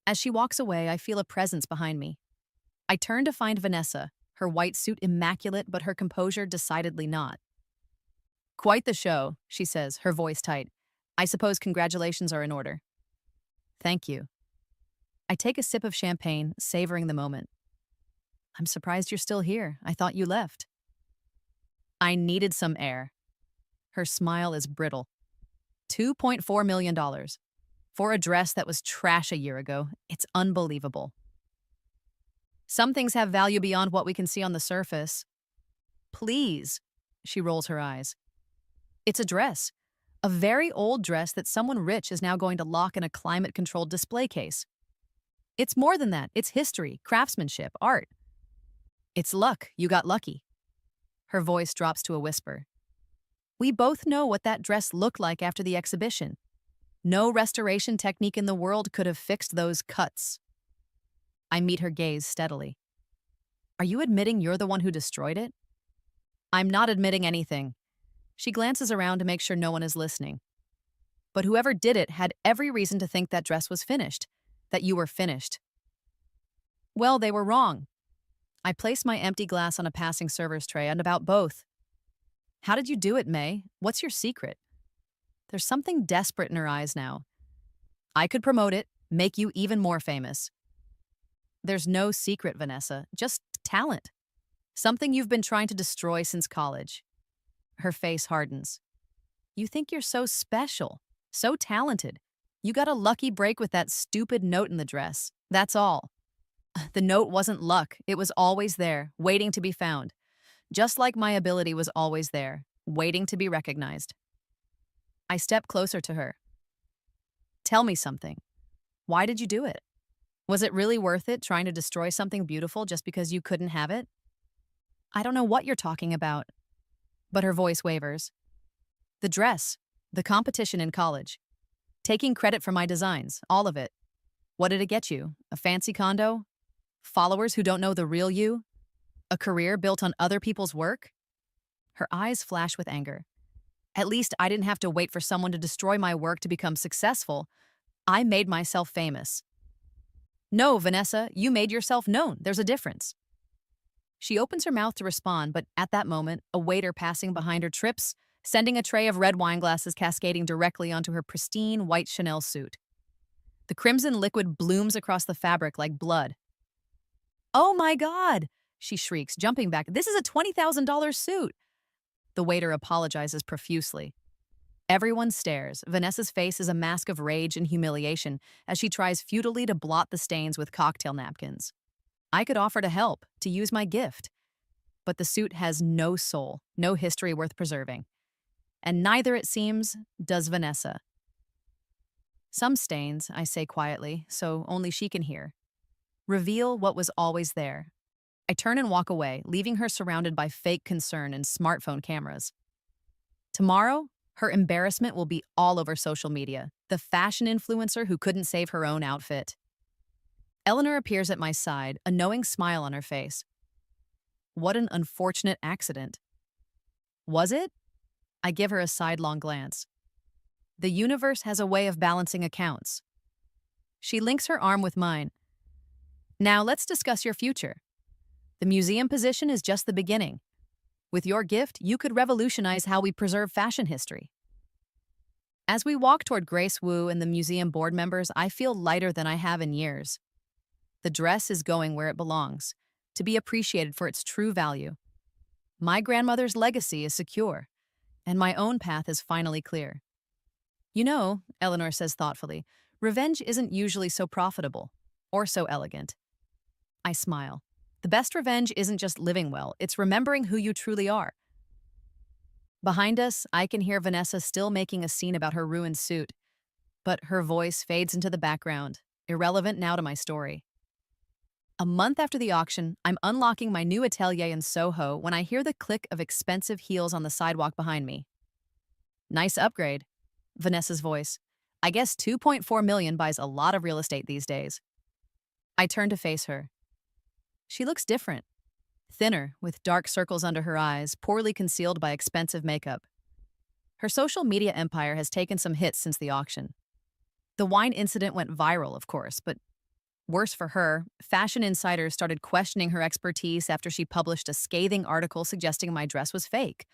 As she walks away, I feel a presence behind me. I turn to find Vanessa, her white suit immaculate but her composure decidedly not. Quite the show, she says, her voice tight. I suppose congratulations are in order. Thank you. I take a sip of champagne, savoring the moment. I'm surprised you're still here. I thought you left. I needed some air. Her smile is brittle. $2.4 million. For a dress that was trash a year ago, it's unbelievable. Some things have value beyond what we can see on the surface. Please, she rolls her eyes. It's a dress. A very old dress that someone rich is now going to lock in a climate-controlled display case. It's more than that. It's history, craftsmanship, art. It's luck. You got lucky. Her voice drops to a whisper. We both know what that dress looked like after the exhibition. No restoration technique in the world could have fixed those cuts. I meet her gaze steadily. Are you admitting you're the one who destroyed it? I'm not admitting anything. She glances around to make sure no one is listening. But whoever did it had every reason to think that dress was finished, that you were finished. Well, they were wrong. I place my empty glass on a passing server's tray and about both. How did you do it, May? What's your secret? There's something desperate in her eyes now. I could promote it, make you even more famous. There's no secret, Vanessa, just talent. Something you've been trying to destroy since college. Her face hardens. You think you're so special, so talented. You got a lucky break with that stupid note in the dress. That's all. The note wasn't luck. It was always there, waiting to be found. Just like my ability was always there, waiting to be recognized. I step closer to her. Tell me something. Why did you do it? Was it really worth it trying to destroy something beautiful just because you couldn't have it? I don't know what you're talking about. But her voice wavers. The dress, the competition in college. Taking credit for my designs, all of it. What did it get you? A fancy condo? Followers who don't know the real you? A career built on other people's work? Her eyes flash with anger. At least I didn't have to wait for someone to destroy my work to become successful. I made myself famous. No, Vanessa, you made yourself known. There's a difference. She opens her mouth to respond, but at that moment, a waiter passing behind her trips, sending a tray of red wine glasses cascading directly onto her pristine white Chanel suit. The crimson liquid blooms across the fabric like blood. Oh my God, she shrieks, jumping back. This is a $20,000 suit. The waiter apologizes profusely. Everyone stares. Vanessa's face is a mask of rage and humiliation as she tries futilely to blot the stains with cocktail napkins. I could offer to help, to use my gift. But the suit has no soul, no history worth preserving. And neither, it seems, does Vanessa. Some stains, I say quietly, so only she can hear, reveal what was always there. I turn and walk away, leaving her surrounded by fake concern and smartphone cameras. Tomorrow, her embarrassment will be all over social media, the fashion influencer who couldn't save her own outfit. Eleanor appears at my side, a knowing smile on her face. What an unfortunate accident. Was it? I give her a sidelong glance. The universe has a way of balancing accounts. She links her arm with mine. Now let's discuss your future. The museum position is just the beginning. With your gift, you could revolutionize how we preserve fashion history. As we walk toward Grace Wu and the museum board members, I feel lighter than I have in years. The dress is going where it belongs, to be appreciated for its true value. My grandmother's legacy is secure, and my own path is finally clear. You know, Eleanor says thoughtfully, revenge isn't usually so profitable, or so elegant. I smile. The best revenge isn't just living well, it's remembering who you truly are. Behind us, I can hear Vanessa still making a scene about her ruined suit, but her voice fades into the background, irrelevant now to my story. A month after the auction, I'm unlocking my new atelier in Soho when I hear the click of expensive heels on the sidewalk behind me. Nice upgrade, Vanessa's voice. I guess 2.4 million buys a lot of real estate these days. I turn to face her. She looks different. Thinner, with dark circles under her eyes, poorly concealed by expensive makeup. Her social media empire has taken some hits since the auction. The wine incident went viral, of course, but worse for her, fashion insiders started questioning her expertise after she published a scathing article suggesting my dress was fake,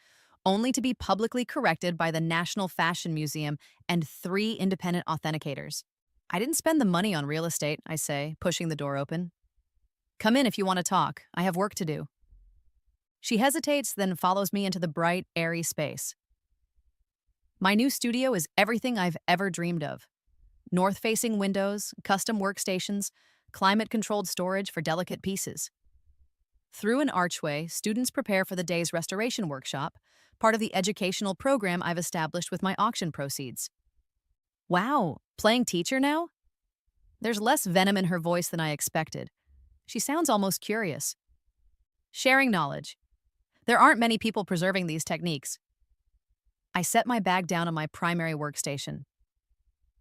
only to be publicly corrected by the National Fashion Museum and 3 independent authenticators. I didn't spend the money on real estate, I say, pushing the door open. Come in if you want to talk. I have work to do. She hesitates, then follows me into the bright, airy space. My new studio is everything I've ever dreamed of. North-facing windows, custom workstations, climate-controlled storage for delicate pieces. Through an archway, students prepare for the day's restoration workshop, part of the educational program I've established with my auction proceeds. Wow, playing teacher now? There's less venom in her voice than I expected. She sounds almost curious. Sharing knowledge. There aren't many people preserving these techniques. I set my bag down on my primary workstation.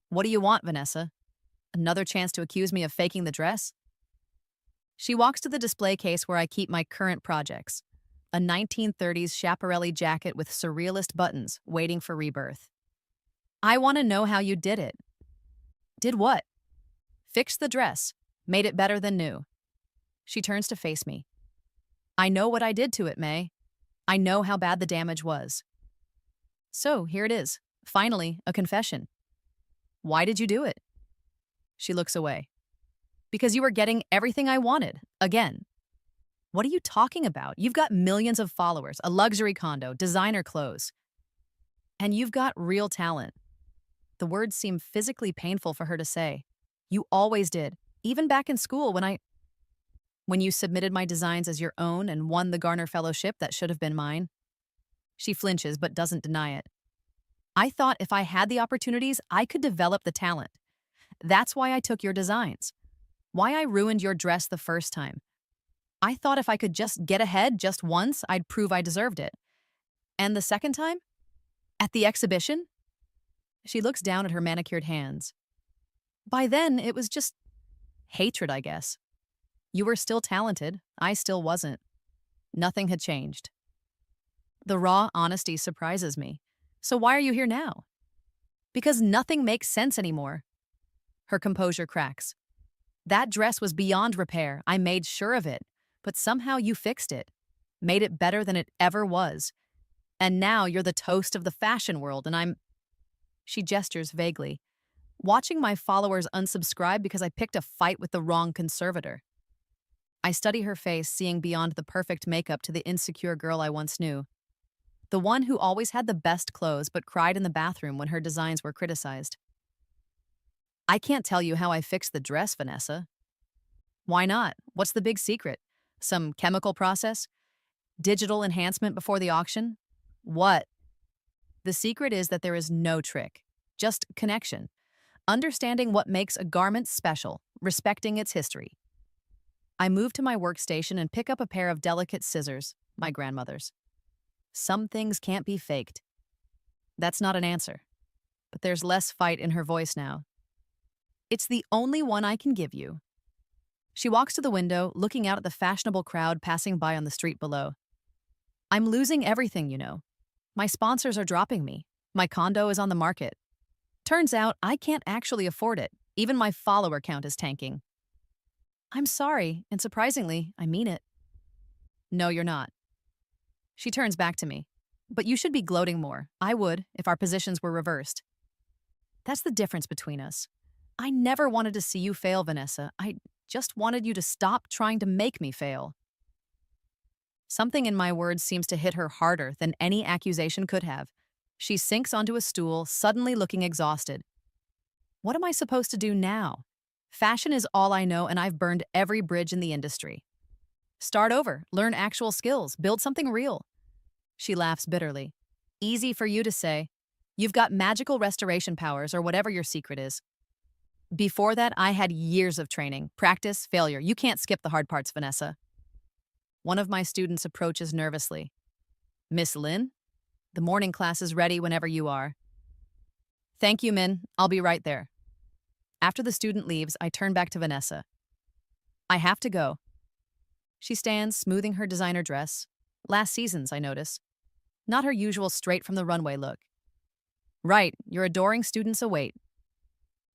What do you want, Vanessa? Another chance to accuse me of faking the dress? She walks to the display case where I keep my current projects. A 1930s Schiaparelli jacket with surrealist buttons, waiting for rebirth. I want to know how you did it. Did what? Fixed the dress. Made it better than new. She turns to face me. I know what I did to it, May. I know how bad the damage was. So, here it is. Finally, a confession. Why did you do it? She looks away. Because you were getting everything I wanted, again. What are you talking about? You've got millions of followers, a luxury condo, designer clothes. And you've got real talent. The words seem physically painful for her to say. You always did, even back in school when you submitted my designs as your own and won the Garner Fellowship that should have been mine. She flinches but doesn't deny it. I thought if I had the opportunities, I could develop the talent. That's why I took your designs. Why I ruined your dress the first time. I thought if I could just get ahead just once, I'd prove I deserved it. And the second time? At the exhibition? She looks down at her manicured hands. By then, it was just hatred, I guess. You were still talented. I still wasn't. Nothing had changed. The raw honesty surprises me. So why are you here now? Because nothing makes sense anymore. Her composure cracks. That dress was beyond repair. I made sure of it. But somehow you fixed it. Made it better than it ever was. And now you're the toast of the fashion world and I'm... She gestures vaguely. Watching my followers unsubscribe because I picked a fight with the wrong conservator. I study her face, seeing beyond the perfect makeup to the insecure girl I once knew. The one who always had the best clothes but cried in the bathroom when her designs were criticized. I can't tell you how I fixed the dress, Vanessa. Why not? What's the big secret? Some chemical process? Digital enhancement before the auction? What? The secret is that there is no trick, just connection. Understanding what makes a garment special, respecting its history. I move to my workstation and pick up a pair of delicate scissors, my grandmother's. Some things can't be faked. That's not an answer, but there's less fight in her voice now. It's the only one I can give you. She walks to the window, looking out at the fashionable crowd passing by on the street below. I'm losing everything, you know. My sponsors are dropping me. My condo is on the market. Turns out I can't actually afford it. Even my follower count is tanking. I'm sorry, and surprisingly, I mean it. No, you're not. She turns back to me. But you should be gloating more. I would, if our positions were reversed. That's the difference between us. I never wanted to see you fail, Vanessa. I just wanted you to stop trying to make me fail. Something in my words seems to hit her harder than any accusation could have. She sinks onto a stool, suddenly looking exhausted. What am I supposed to do now? Fashion is all I know, and I've burned every bridge in the industry. Start over, learn actual skills, build something real. She laughs bitterly. Easy for you to say. You've got magical restoration powers or whatever your secret is. Before that, I had years of training, practice, failure. You can't skip the hard parts, Vanessa. One of my students approaches nervously. Miss Lynn? The morning class is ready whenever you are. Thank you, Min. I'll be right there. After the student leaves, I turn back to Vanessa. I have to go. She stands, smoothing her designer dress. Last season's, I notice. Not her usual straight-from-the-runway look. Right, your adoring students await.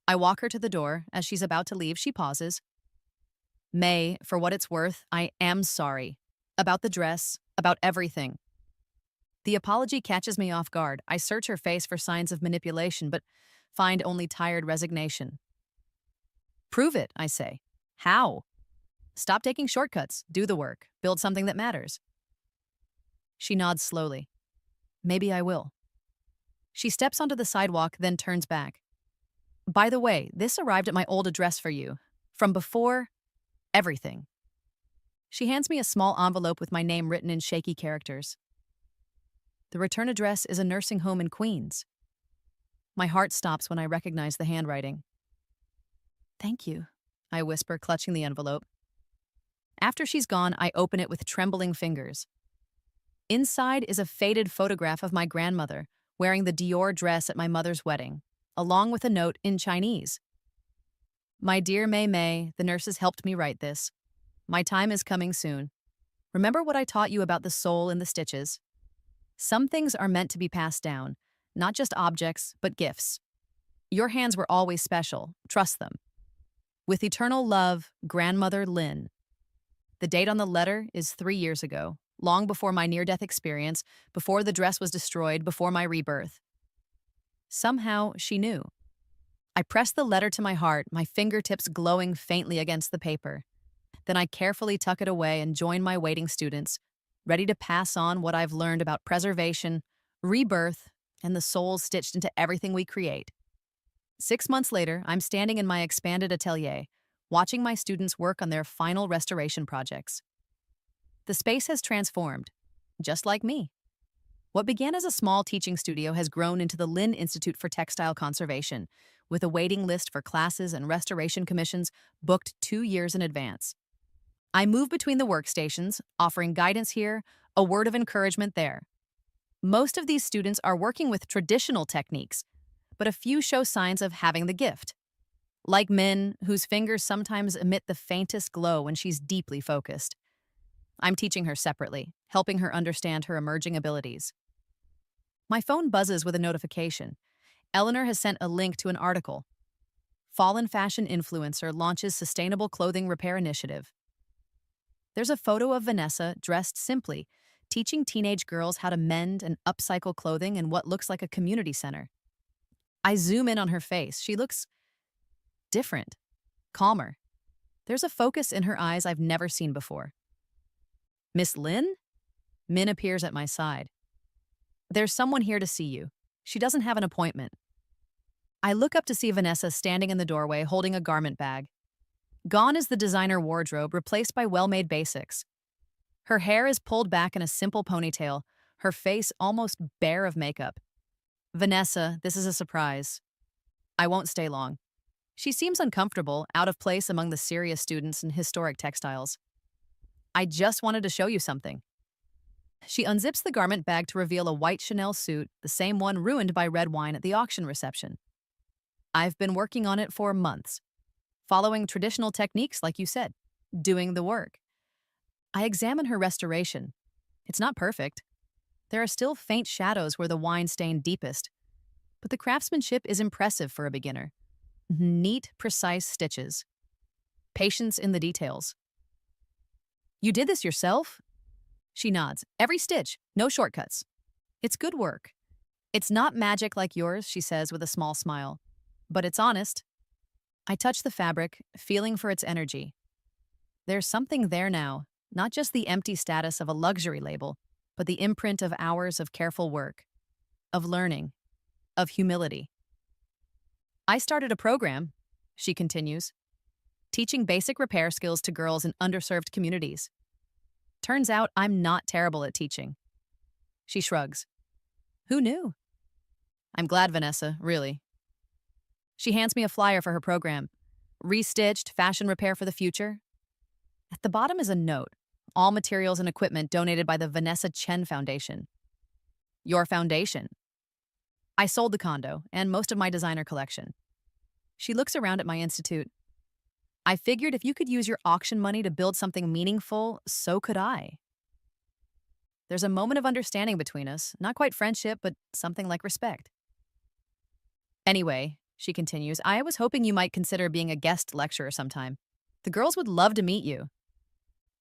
I walk her to the door. As she's about to leave, she pauses. May, for what it's worth, I am sorry. About the dress, about everything. The apology catches me off guard. I search her face for signs of manipulation, but find only tired resignation. Prove it, I say. How? Stop taking shortcuts. Do the work. Build something that matters. She nods slowly. Maybe I will. She steps onto the sidewalk, then turns back. By the way, this arrived at my old address for you. From before, everything. She hands me a small envelope with my name written in shaky characters. The return address is a nursing home in Queens. My heart stops when I recognize the handwriting. Thank you, I whisper, clutching the envelope. After she's gone, I open it with trembling fingers. Inside is a faded photograph of my grandmother, wearing the Dior dress at my mother's wedding, along with a note in Chinese. My dear Mei Mei, the nurses helped me write this. My time is coming soon. Remember what I taught you about the soul in the stitches? Some things are meant to be passed down, not just objects, but gifts. Your hands were always special. Trust them. With eternal love, Grandmother Lin. The date on the letter is 3 years ago, long before my near-death experience, before the dress was destroyed, before my rebirth. Somehow, she knew. I pressed the letter to my heart, my fingertips glowing faintly against the paper. Then I carefully tuck it away and join my waiting students, ready to pass on what I've learned about preservation, rebirth, and the soul stitched into everything we create. 6 months later, I'm standing in my expanded atelier, watching my students work on their final restoration projects. The space has transformed, just like me. What began as a small teaching studio has grown into the Lin Institute for Textile Conservation, with a waiting list for classes and restoration commissions booked 2 years in advance. I move between the workstations, offering guidance here, a word of encouragement there. Most of these students are working with traditional techniques, but a few show signs of having the gift. Like Min, whose fingers sometimes emit the faintest glow when she's deeply focused. I'm teaching her separately, helping her understand her emerging abilities. My phone buzzes with a notification. Eleanor has sent a link to an article. Fallen fashion influencer launches sustainable clothing repair initiative. There's a photo of Vanessa dressed simply, teaching teenage girls how to mend and upcycle clothing in what looks like a community center. I zoom in on her face. She looks different, calmer. There's a focus in her eyes I've never seen before. Miss Lin? Min appears at my side. There's someone here to see you. She doesn't have an appointment. I look up to see Vanessa standing in the doorway holding a garment bag. Gone is the designer wardrobe, replaced by well-made basics. Her hair is pulled back in a simple ponytail, her face almost bare of makeup. Vanessa, this is a surprise. I won't stay long. She seems uncomfortable, out of place among the serious students in historic textiles. I just wanted to show you something. She unzips the garment bag to reveal a white Chanel suit, the same one ruined by red wine at the auction reception. I've been working on it for months, following traditional techniques like you said, doing the work. I examine her restoration. It's not perfect. There are still faint shadows where the wine stained deepest, but the craftsmanship is impressive for a beginner. Neat, precise stitches. Patience in the details. You did this yourself? She nods. Every stitch, no shortcuts. It's good work. It's not magic like yours, she says with a small smile, but it's honest. I touch the fabric, feeling for its energy. There's something there now, not just the empty status of a luxury label, but the imprint of hours of careful work, of learning, of humility. I started a program, she continues, teaching basic repair skills to girls in underserved communities. Turns out I'm not terrible at teaching. She shrugs. Who knew? I'm glad, Vanessa, really. She hands me a flyer for her program. Restitched, fashion repair for the future. At the bottom is a note. All materials and equipment donated by the Vanessa Chen Foundation. Your foundation. I sold the condo and most of my designer collection. She looks around at my institute. I figured if you could use your auction money to build something meaningful, so could I. There's a moment of understanding between us, not quite friendship, but something like respect. Anyway, she continues, I was hoping you might consider being a guest lecturer sometime. The girls would love to meet you.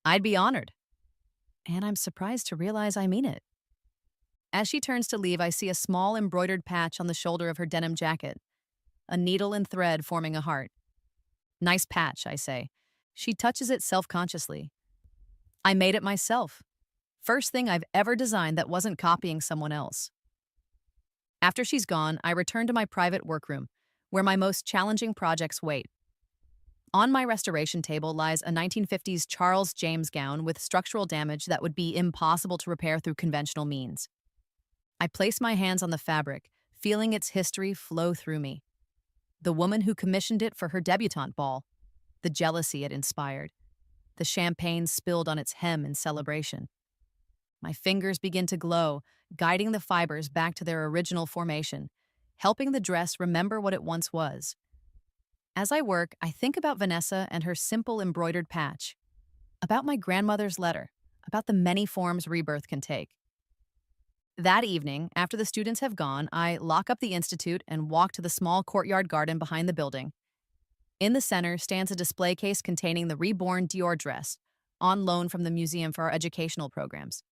I'd be honored. And I'm surprised to realize I mean it. As she turns to leave, I see a small embroidered patch on the shoulder of her denim jacket, a needle and thread forming a heart. Nice patch, I say. She touches it self-consciously. I made it myself. First thing I've ever designed that wasn't copying someone else. After she's gone, I return to my private workroom, where my most challenging projects wait. On my restoration table lies a 1950s Charles James gown with structural damage that would be impossible to repair through conventional means. I place my hands on the fabric, feeling its history flow through me. The woman who commissioned it for her debutante ball, the jealousy it inspired, the champagne spilled on its hem in celebration. My fingers begin to glow, guiding the fibers back to their original formation, helping the dress remember what it once was. As I work, I think about Vanessa and her simple embroidered patch, about my grandmother's letter, about the many forms rebirth can take. That evening, after the students have gone, I lock up the institute and walk to the small courtyard garden behind the building. In the center stands a display case containing the reborn Dior dress, on loan from the museum for our educational programs.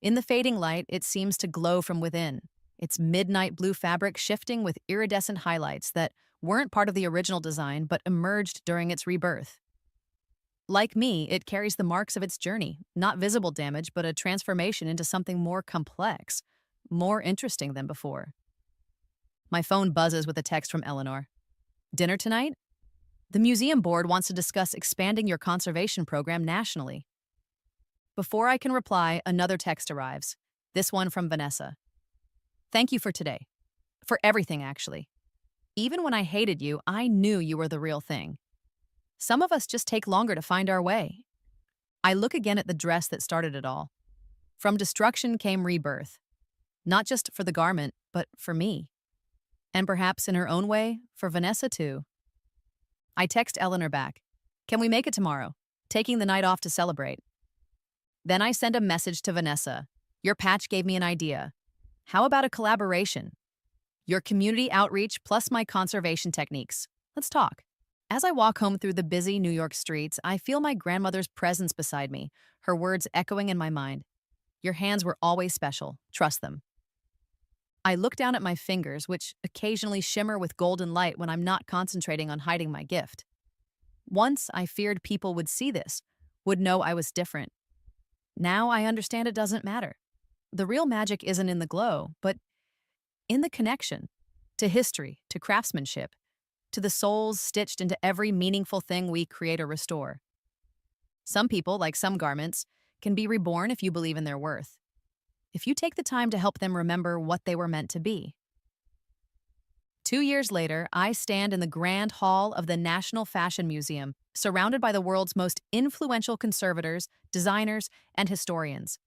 In the fading light, it seems to glow from within, its midnight blue fabric shifting with iridescent highlights that weren't part of the original design but emerged during its rebirth. Like me, it carries the marks of its journey, not visible damage, but a transformation into something more complex, more interesting than before. My phone buzzes with a text from Eleanor. Dinner tonight? The museum board wants to discuss expanding your conservation program nationally. Before I can reply, another text arrives, this one from Vanessa. Thank you for today. For everything, actually. Even when I hated you, I knew you were the real thing. Some of us just take longer to find our way. I look again at the dress that started it all. From destruction came rebirth. Not just for the garment, but for me. And perhaps in her own way, for Vanessa too. I text Eleanor back. Can we make it tomorrow? Taking the night off to celebrate. Then I send a message to Vanessa. Your patch gave me an idea. How about a collaboration? Your community outreach plus my conservation techniques. Let's talk. As I walk home through the busy New York streets, I feel my grandmother's presence beside me, her words echoing in my mind. Your hands were always special. Trust them. I look down at my fingers, which occasionally shimmer with golden light when I'm not concentrating on hiding my gift. Once I feared people would see this, would know I was different. Now I understand it doesn't matter. The real magic isn't in the glow, but in the connection to history, to craftsmanship, to the souls stitched into every meaningful thing we create or restore. Some people, like some garments, can be reborn if you believe in their worth, if you take the time to help them remember what they were meant to be. 2 years later, I stand in the grand hall of the National Fashion Museum, surrounded by the world's most influential conservators, designers, and historians.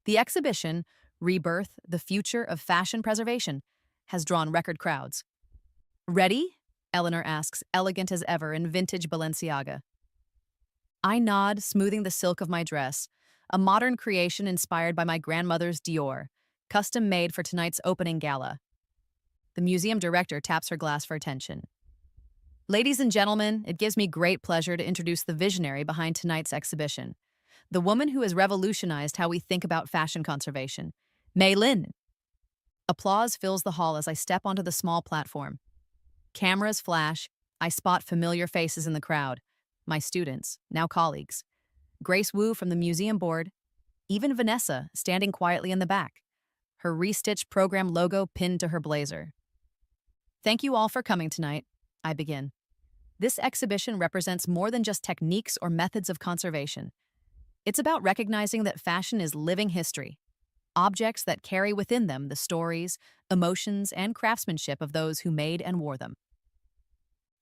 The exhibition, Rebirth, the Future of Fashion Preservation, has drawn record crowds. Ready? Eleanor asks, elegant as ever in vintage Balenciaga. I nod, smoothing the silk of my dress, a modern creation inspired by my grandmother's Dior, custom made for tonight's opening gala. The museum director taps her glass for attention. Ladies and gentlemen, it gives me great pleasure to introduce the visionary behind tonight's exhibition, the woman who has revolutionized how we think about fashion conservation, Mei Lin. Applause fills the hall as I step onto the small platform. Cameras flash, I spot familiar faces in the crowd, my students, now colleagues. Grace Wu from the museum board, even Vanessa standing quietly in the back, her restitched program logo pinned to her blazer. Thank you all for coming tonight, I begin. This exhibition represents more than just techniques or methods of conservation. It's about recognizing that fashion is living history, objects that carry within them the stories, emotions, and craftsmanship of those who made and wore them.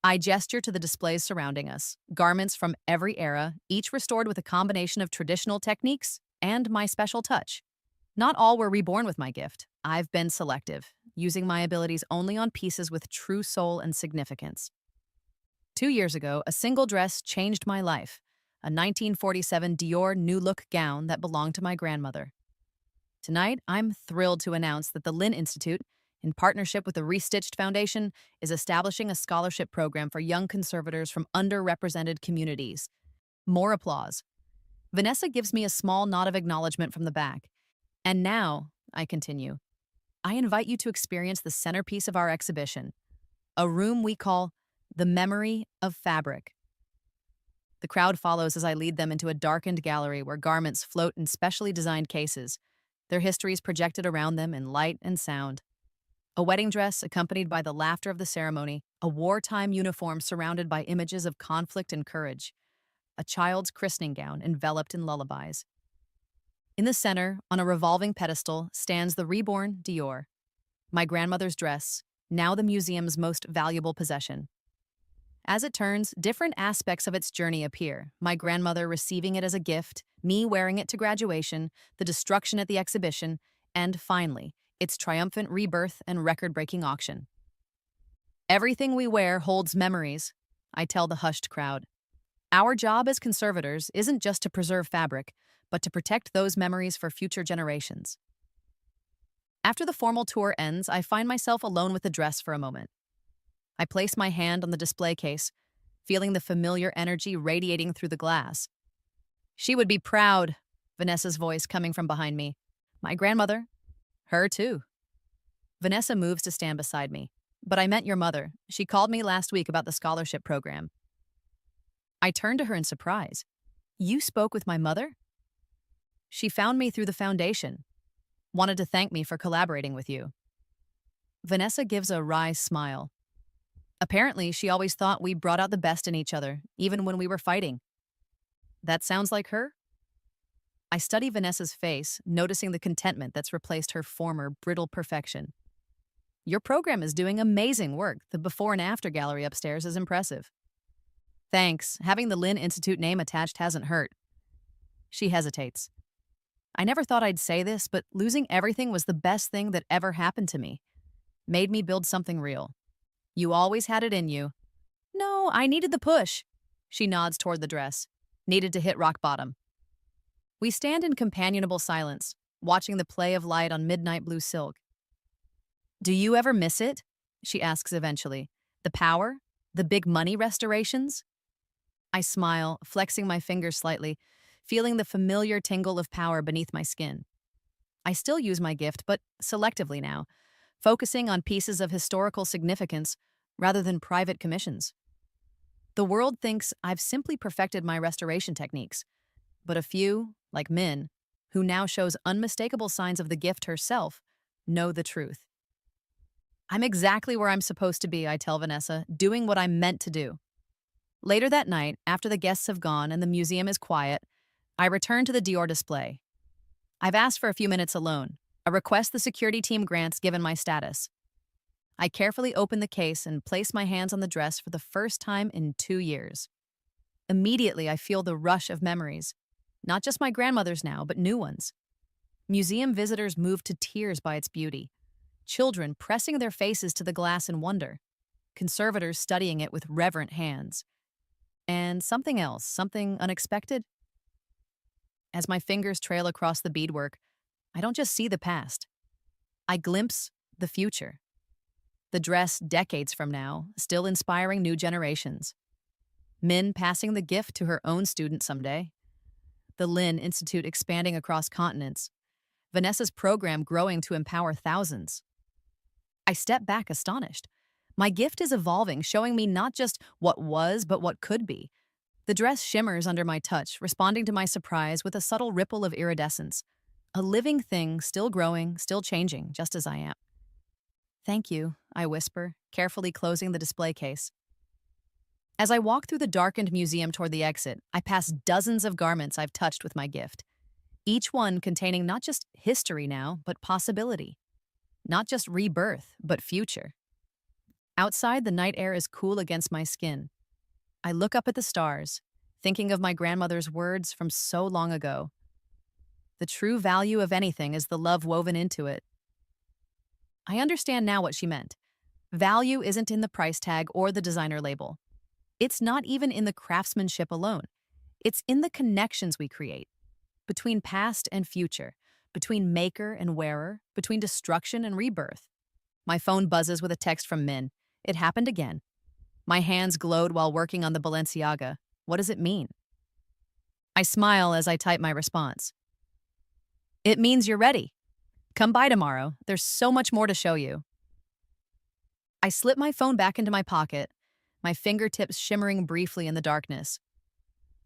I gesture to the displays surrounding us, garments from every era, each restored with a combination of traditional techniques and my special touch. Not all were reborn with my gift. I've been selective, using my abilities only on pieces with true soul and significance. 2 years ago, a single dress changed my life, a 1947 Dior New Look gown that belonged to my grandmother. Tonight, I'm thrilled to announce that the Lin Institute, in partnership with the Restitched Foundation, is establishing a scholarship program for young conservators from underrepresented communities. More applause. Vanessa gives me a small nod of acknowledgement from the back. And now, I continue, I invite you to experience the centerpiece of our exhibition, a room we call the Memory of Fabric. The crowd follows as I lead them into a darkened gallery where garments float in specially designed cases, their histories projected around them in light and sound. A wedding dress accompanied by the laughter of the ceremony, a wartime uniform surrounded by images of conflict and courage, a child's christening gown enveloped in lullabies. In the center, on a revolving pedestal, stands the reborn Dior, my grandmother's dress, now the museum's most valuable possession. As it turns, different aspects of its journey appear. My grandmother receiving it as a gift, me wearing it to graduation, the destruction at the exhibition, and finally, its triumphant rebirth and record-breaking auction. Everything we wear holds memories, I tell the hushed crowd. Our job as conservators isn't just to preserve fabric, but to protect those memories for future generations. After the formal tour ends, I find myself alone with the dress for a moment. I place my hand on the display case, feeling the familiar energy radiating through the glass. She would be proud, Vanessa's voice coming from behind me. My grandmother? Her too. Vanessa moves to stand beside me. But I meant your mother. She called me last week about the scholarship program. I turned to her in surprise. You spoke with my mother? She found me through the foundation. Wanted to thank me for collaborating with you. Vanessa gives a wry smile. Apparently, she always thought we brought out the best in each other, even when we were fighting. That sounds like her? I study Vanessa's face, noticing the contentment that's replaced her former brittle perfection. Your program is doing amazing work. The before and after gallery upstairs is impressive. Thanks. Having the Lynn Institute name attached hasn't hurt. She hesitates. I never thought I'd say this, but losing everything was the best thing that ever happened to me. Made me build something real. You always had it in you. No, I needed the push. She nods toward the dress. Needed to hit rock bottom. We stand in companionable silence, watching the play of light on midnight blue silk. Do you ever miss it? She asks eventually. The power? The big money restorations? I smile, flexing my fingers slightly, feeling the familiar tingle of power beneath my skin. I still use my gift, but selectively now, focusing on pieces of historical significance rather than private commissions. The world thinks I've simply perfected my restoration techniques, but a few, like Min, who now shows unmistakable signs of the gift herself, know the truth. I'm exactly where I'm supposed to be, I tell Vanessa, doing what I'm meant to do. Later that night, after the guests have gone and the museum is quiet, I return to the Dior display. I've asked for a few minutes alone, a request the security team grants given my status. I carefully open the case and place my hands on the dress for the first time in 2 years. Immediately, I feel the rush of memories. Not just my grandmother's now, but new ones. Museum visitors moved to tears by its beauty. Children pressing their faces to the glass in wonder. Conservators studying it with reverent hands. And something else, something unexpected. As my fingers trail across the beadwork, I don't just see the past. I glimpse the future. The dress decades from now, still inspiring new generations. Min passing the gift to her own student someday. The Lynn Institute expanding across continents. Vanessa's program growing to empower thousands. I step back astonished. My gift is evolving, showing me not just what was, but what could be. The dress shimmers under my touch, responding to my surprise with a subtle ripple of iridescence. A living thing, still growing, still changing, just as I am. Thank you, I whisper, carefully closing the display case. As I walk through the darkened museum toward the exit, I pass dozens of garments I've touched with my gift. Each one containing not just history now, but possibility. Not just rebirth, but future. Outside, the night air is cool against my skin. I look up at the stars, thinking of my grandmother's words from so long ago. The true value of anything is the love woven into it. I understand now what she meant. Value isn't in the price tag or the designer label. It's not even in the craftsmanship alone. It's in the connections we create. Between past and future, between maker and wearer, between destruction and rebirth. My phone buzzes with a text from Min. It happened again. My hands glowed while working on the Balenciaga. What does it mean? I smile as I type my response. It means you're ready. Come by tomorrow. There's so much more to show you. I slip my phone back into my pocket, my fingertips shimmering briefly in the darkness.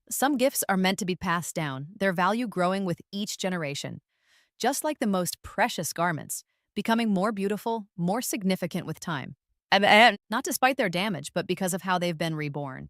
Some gifts are meant to be passed down, their value growing with each generation. Just like the most precious garments, becoming more beautiful, more significant with time. And not despite their damage, but because of how they've been reborn.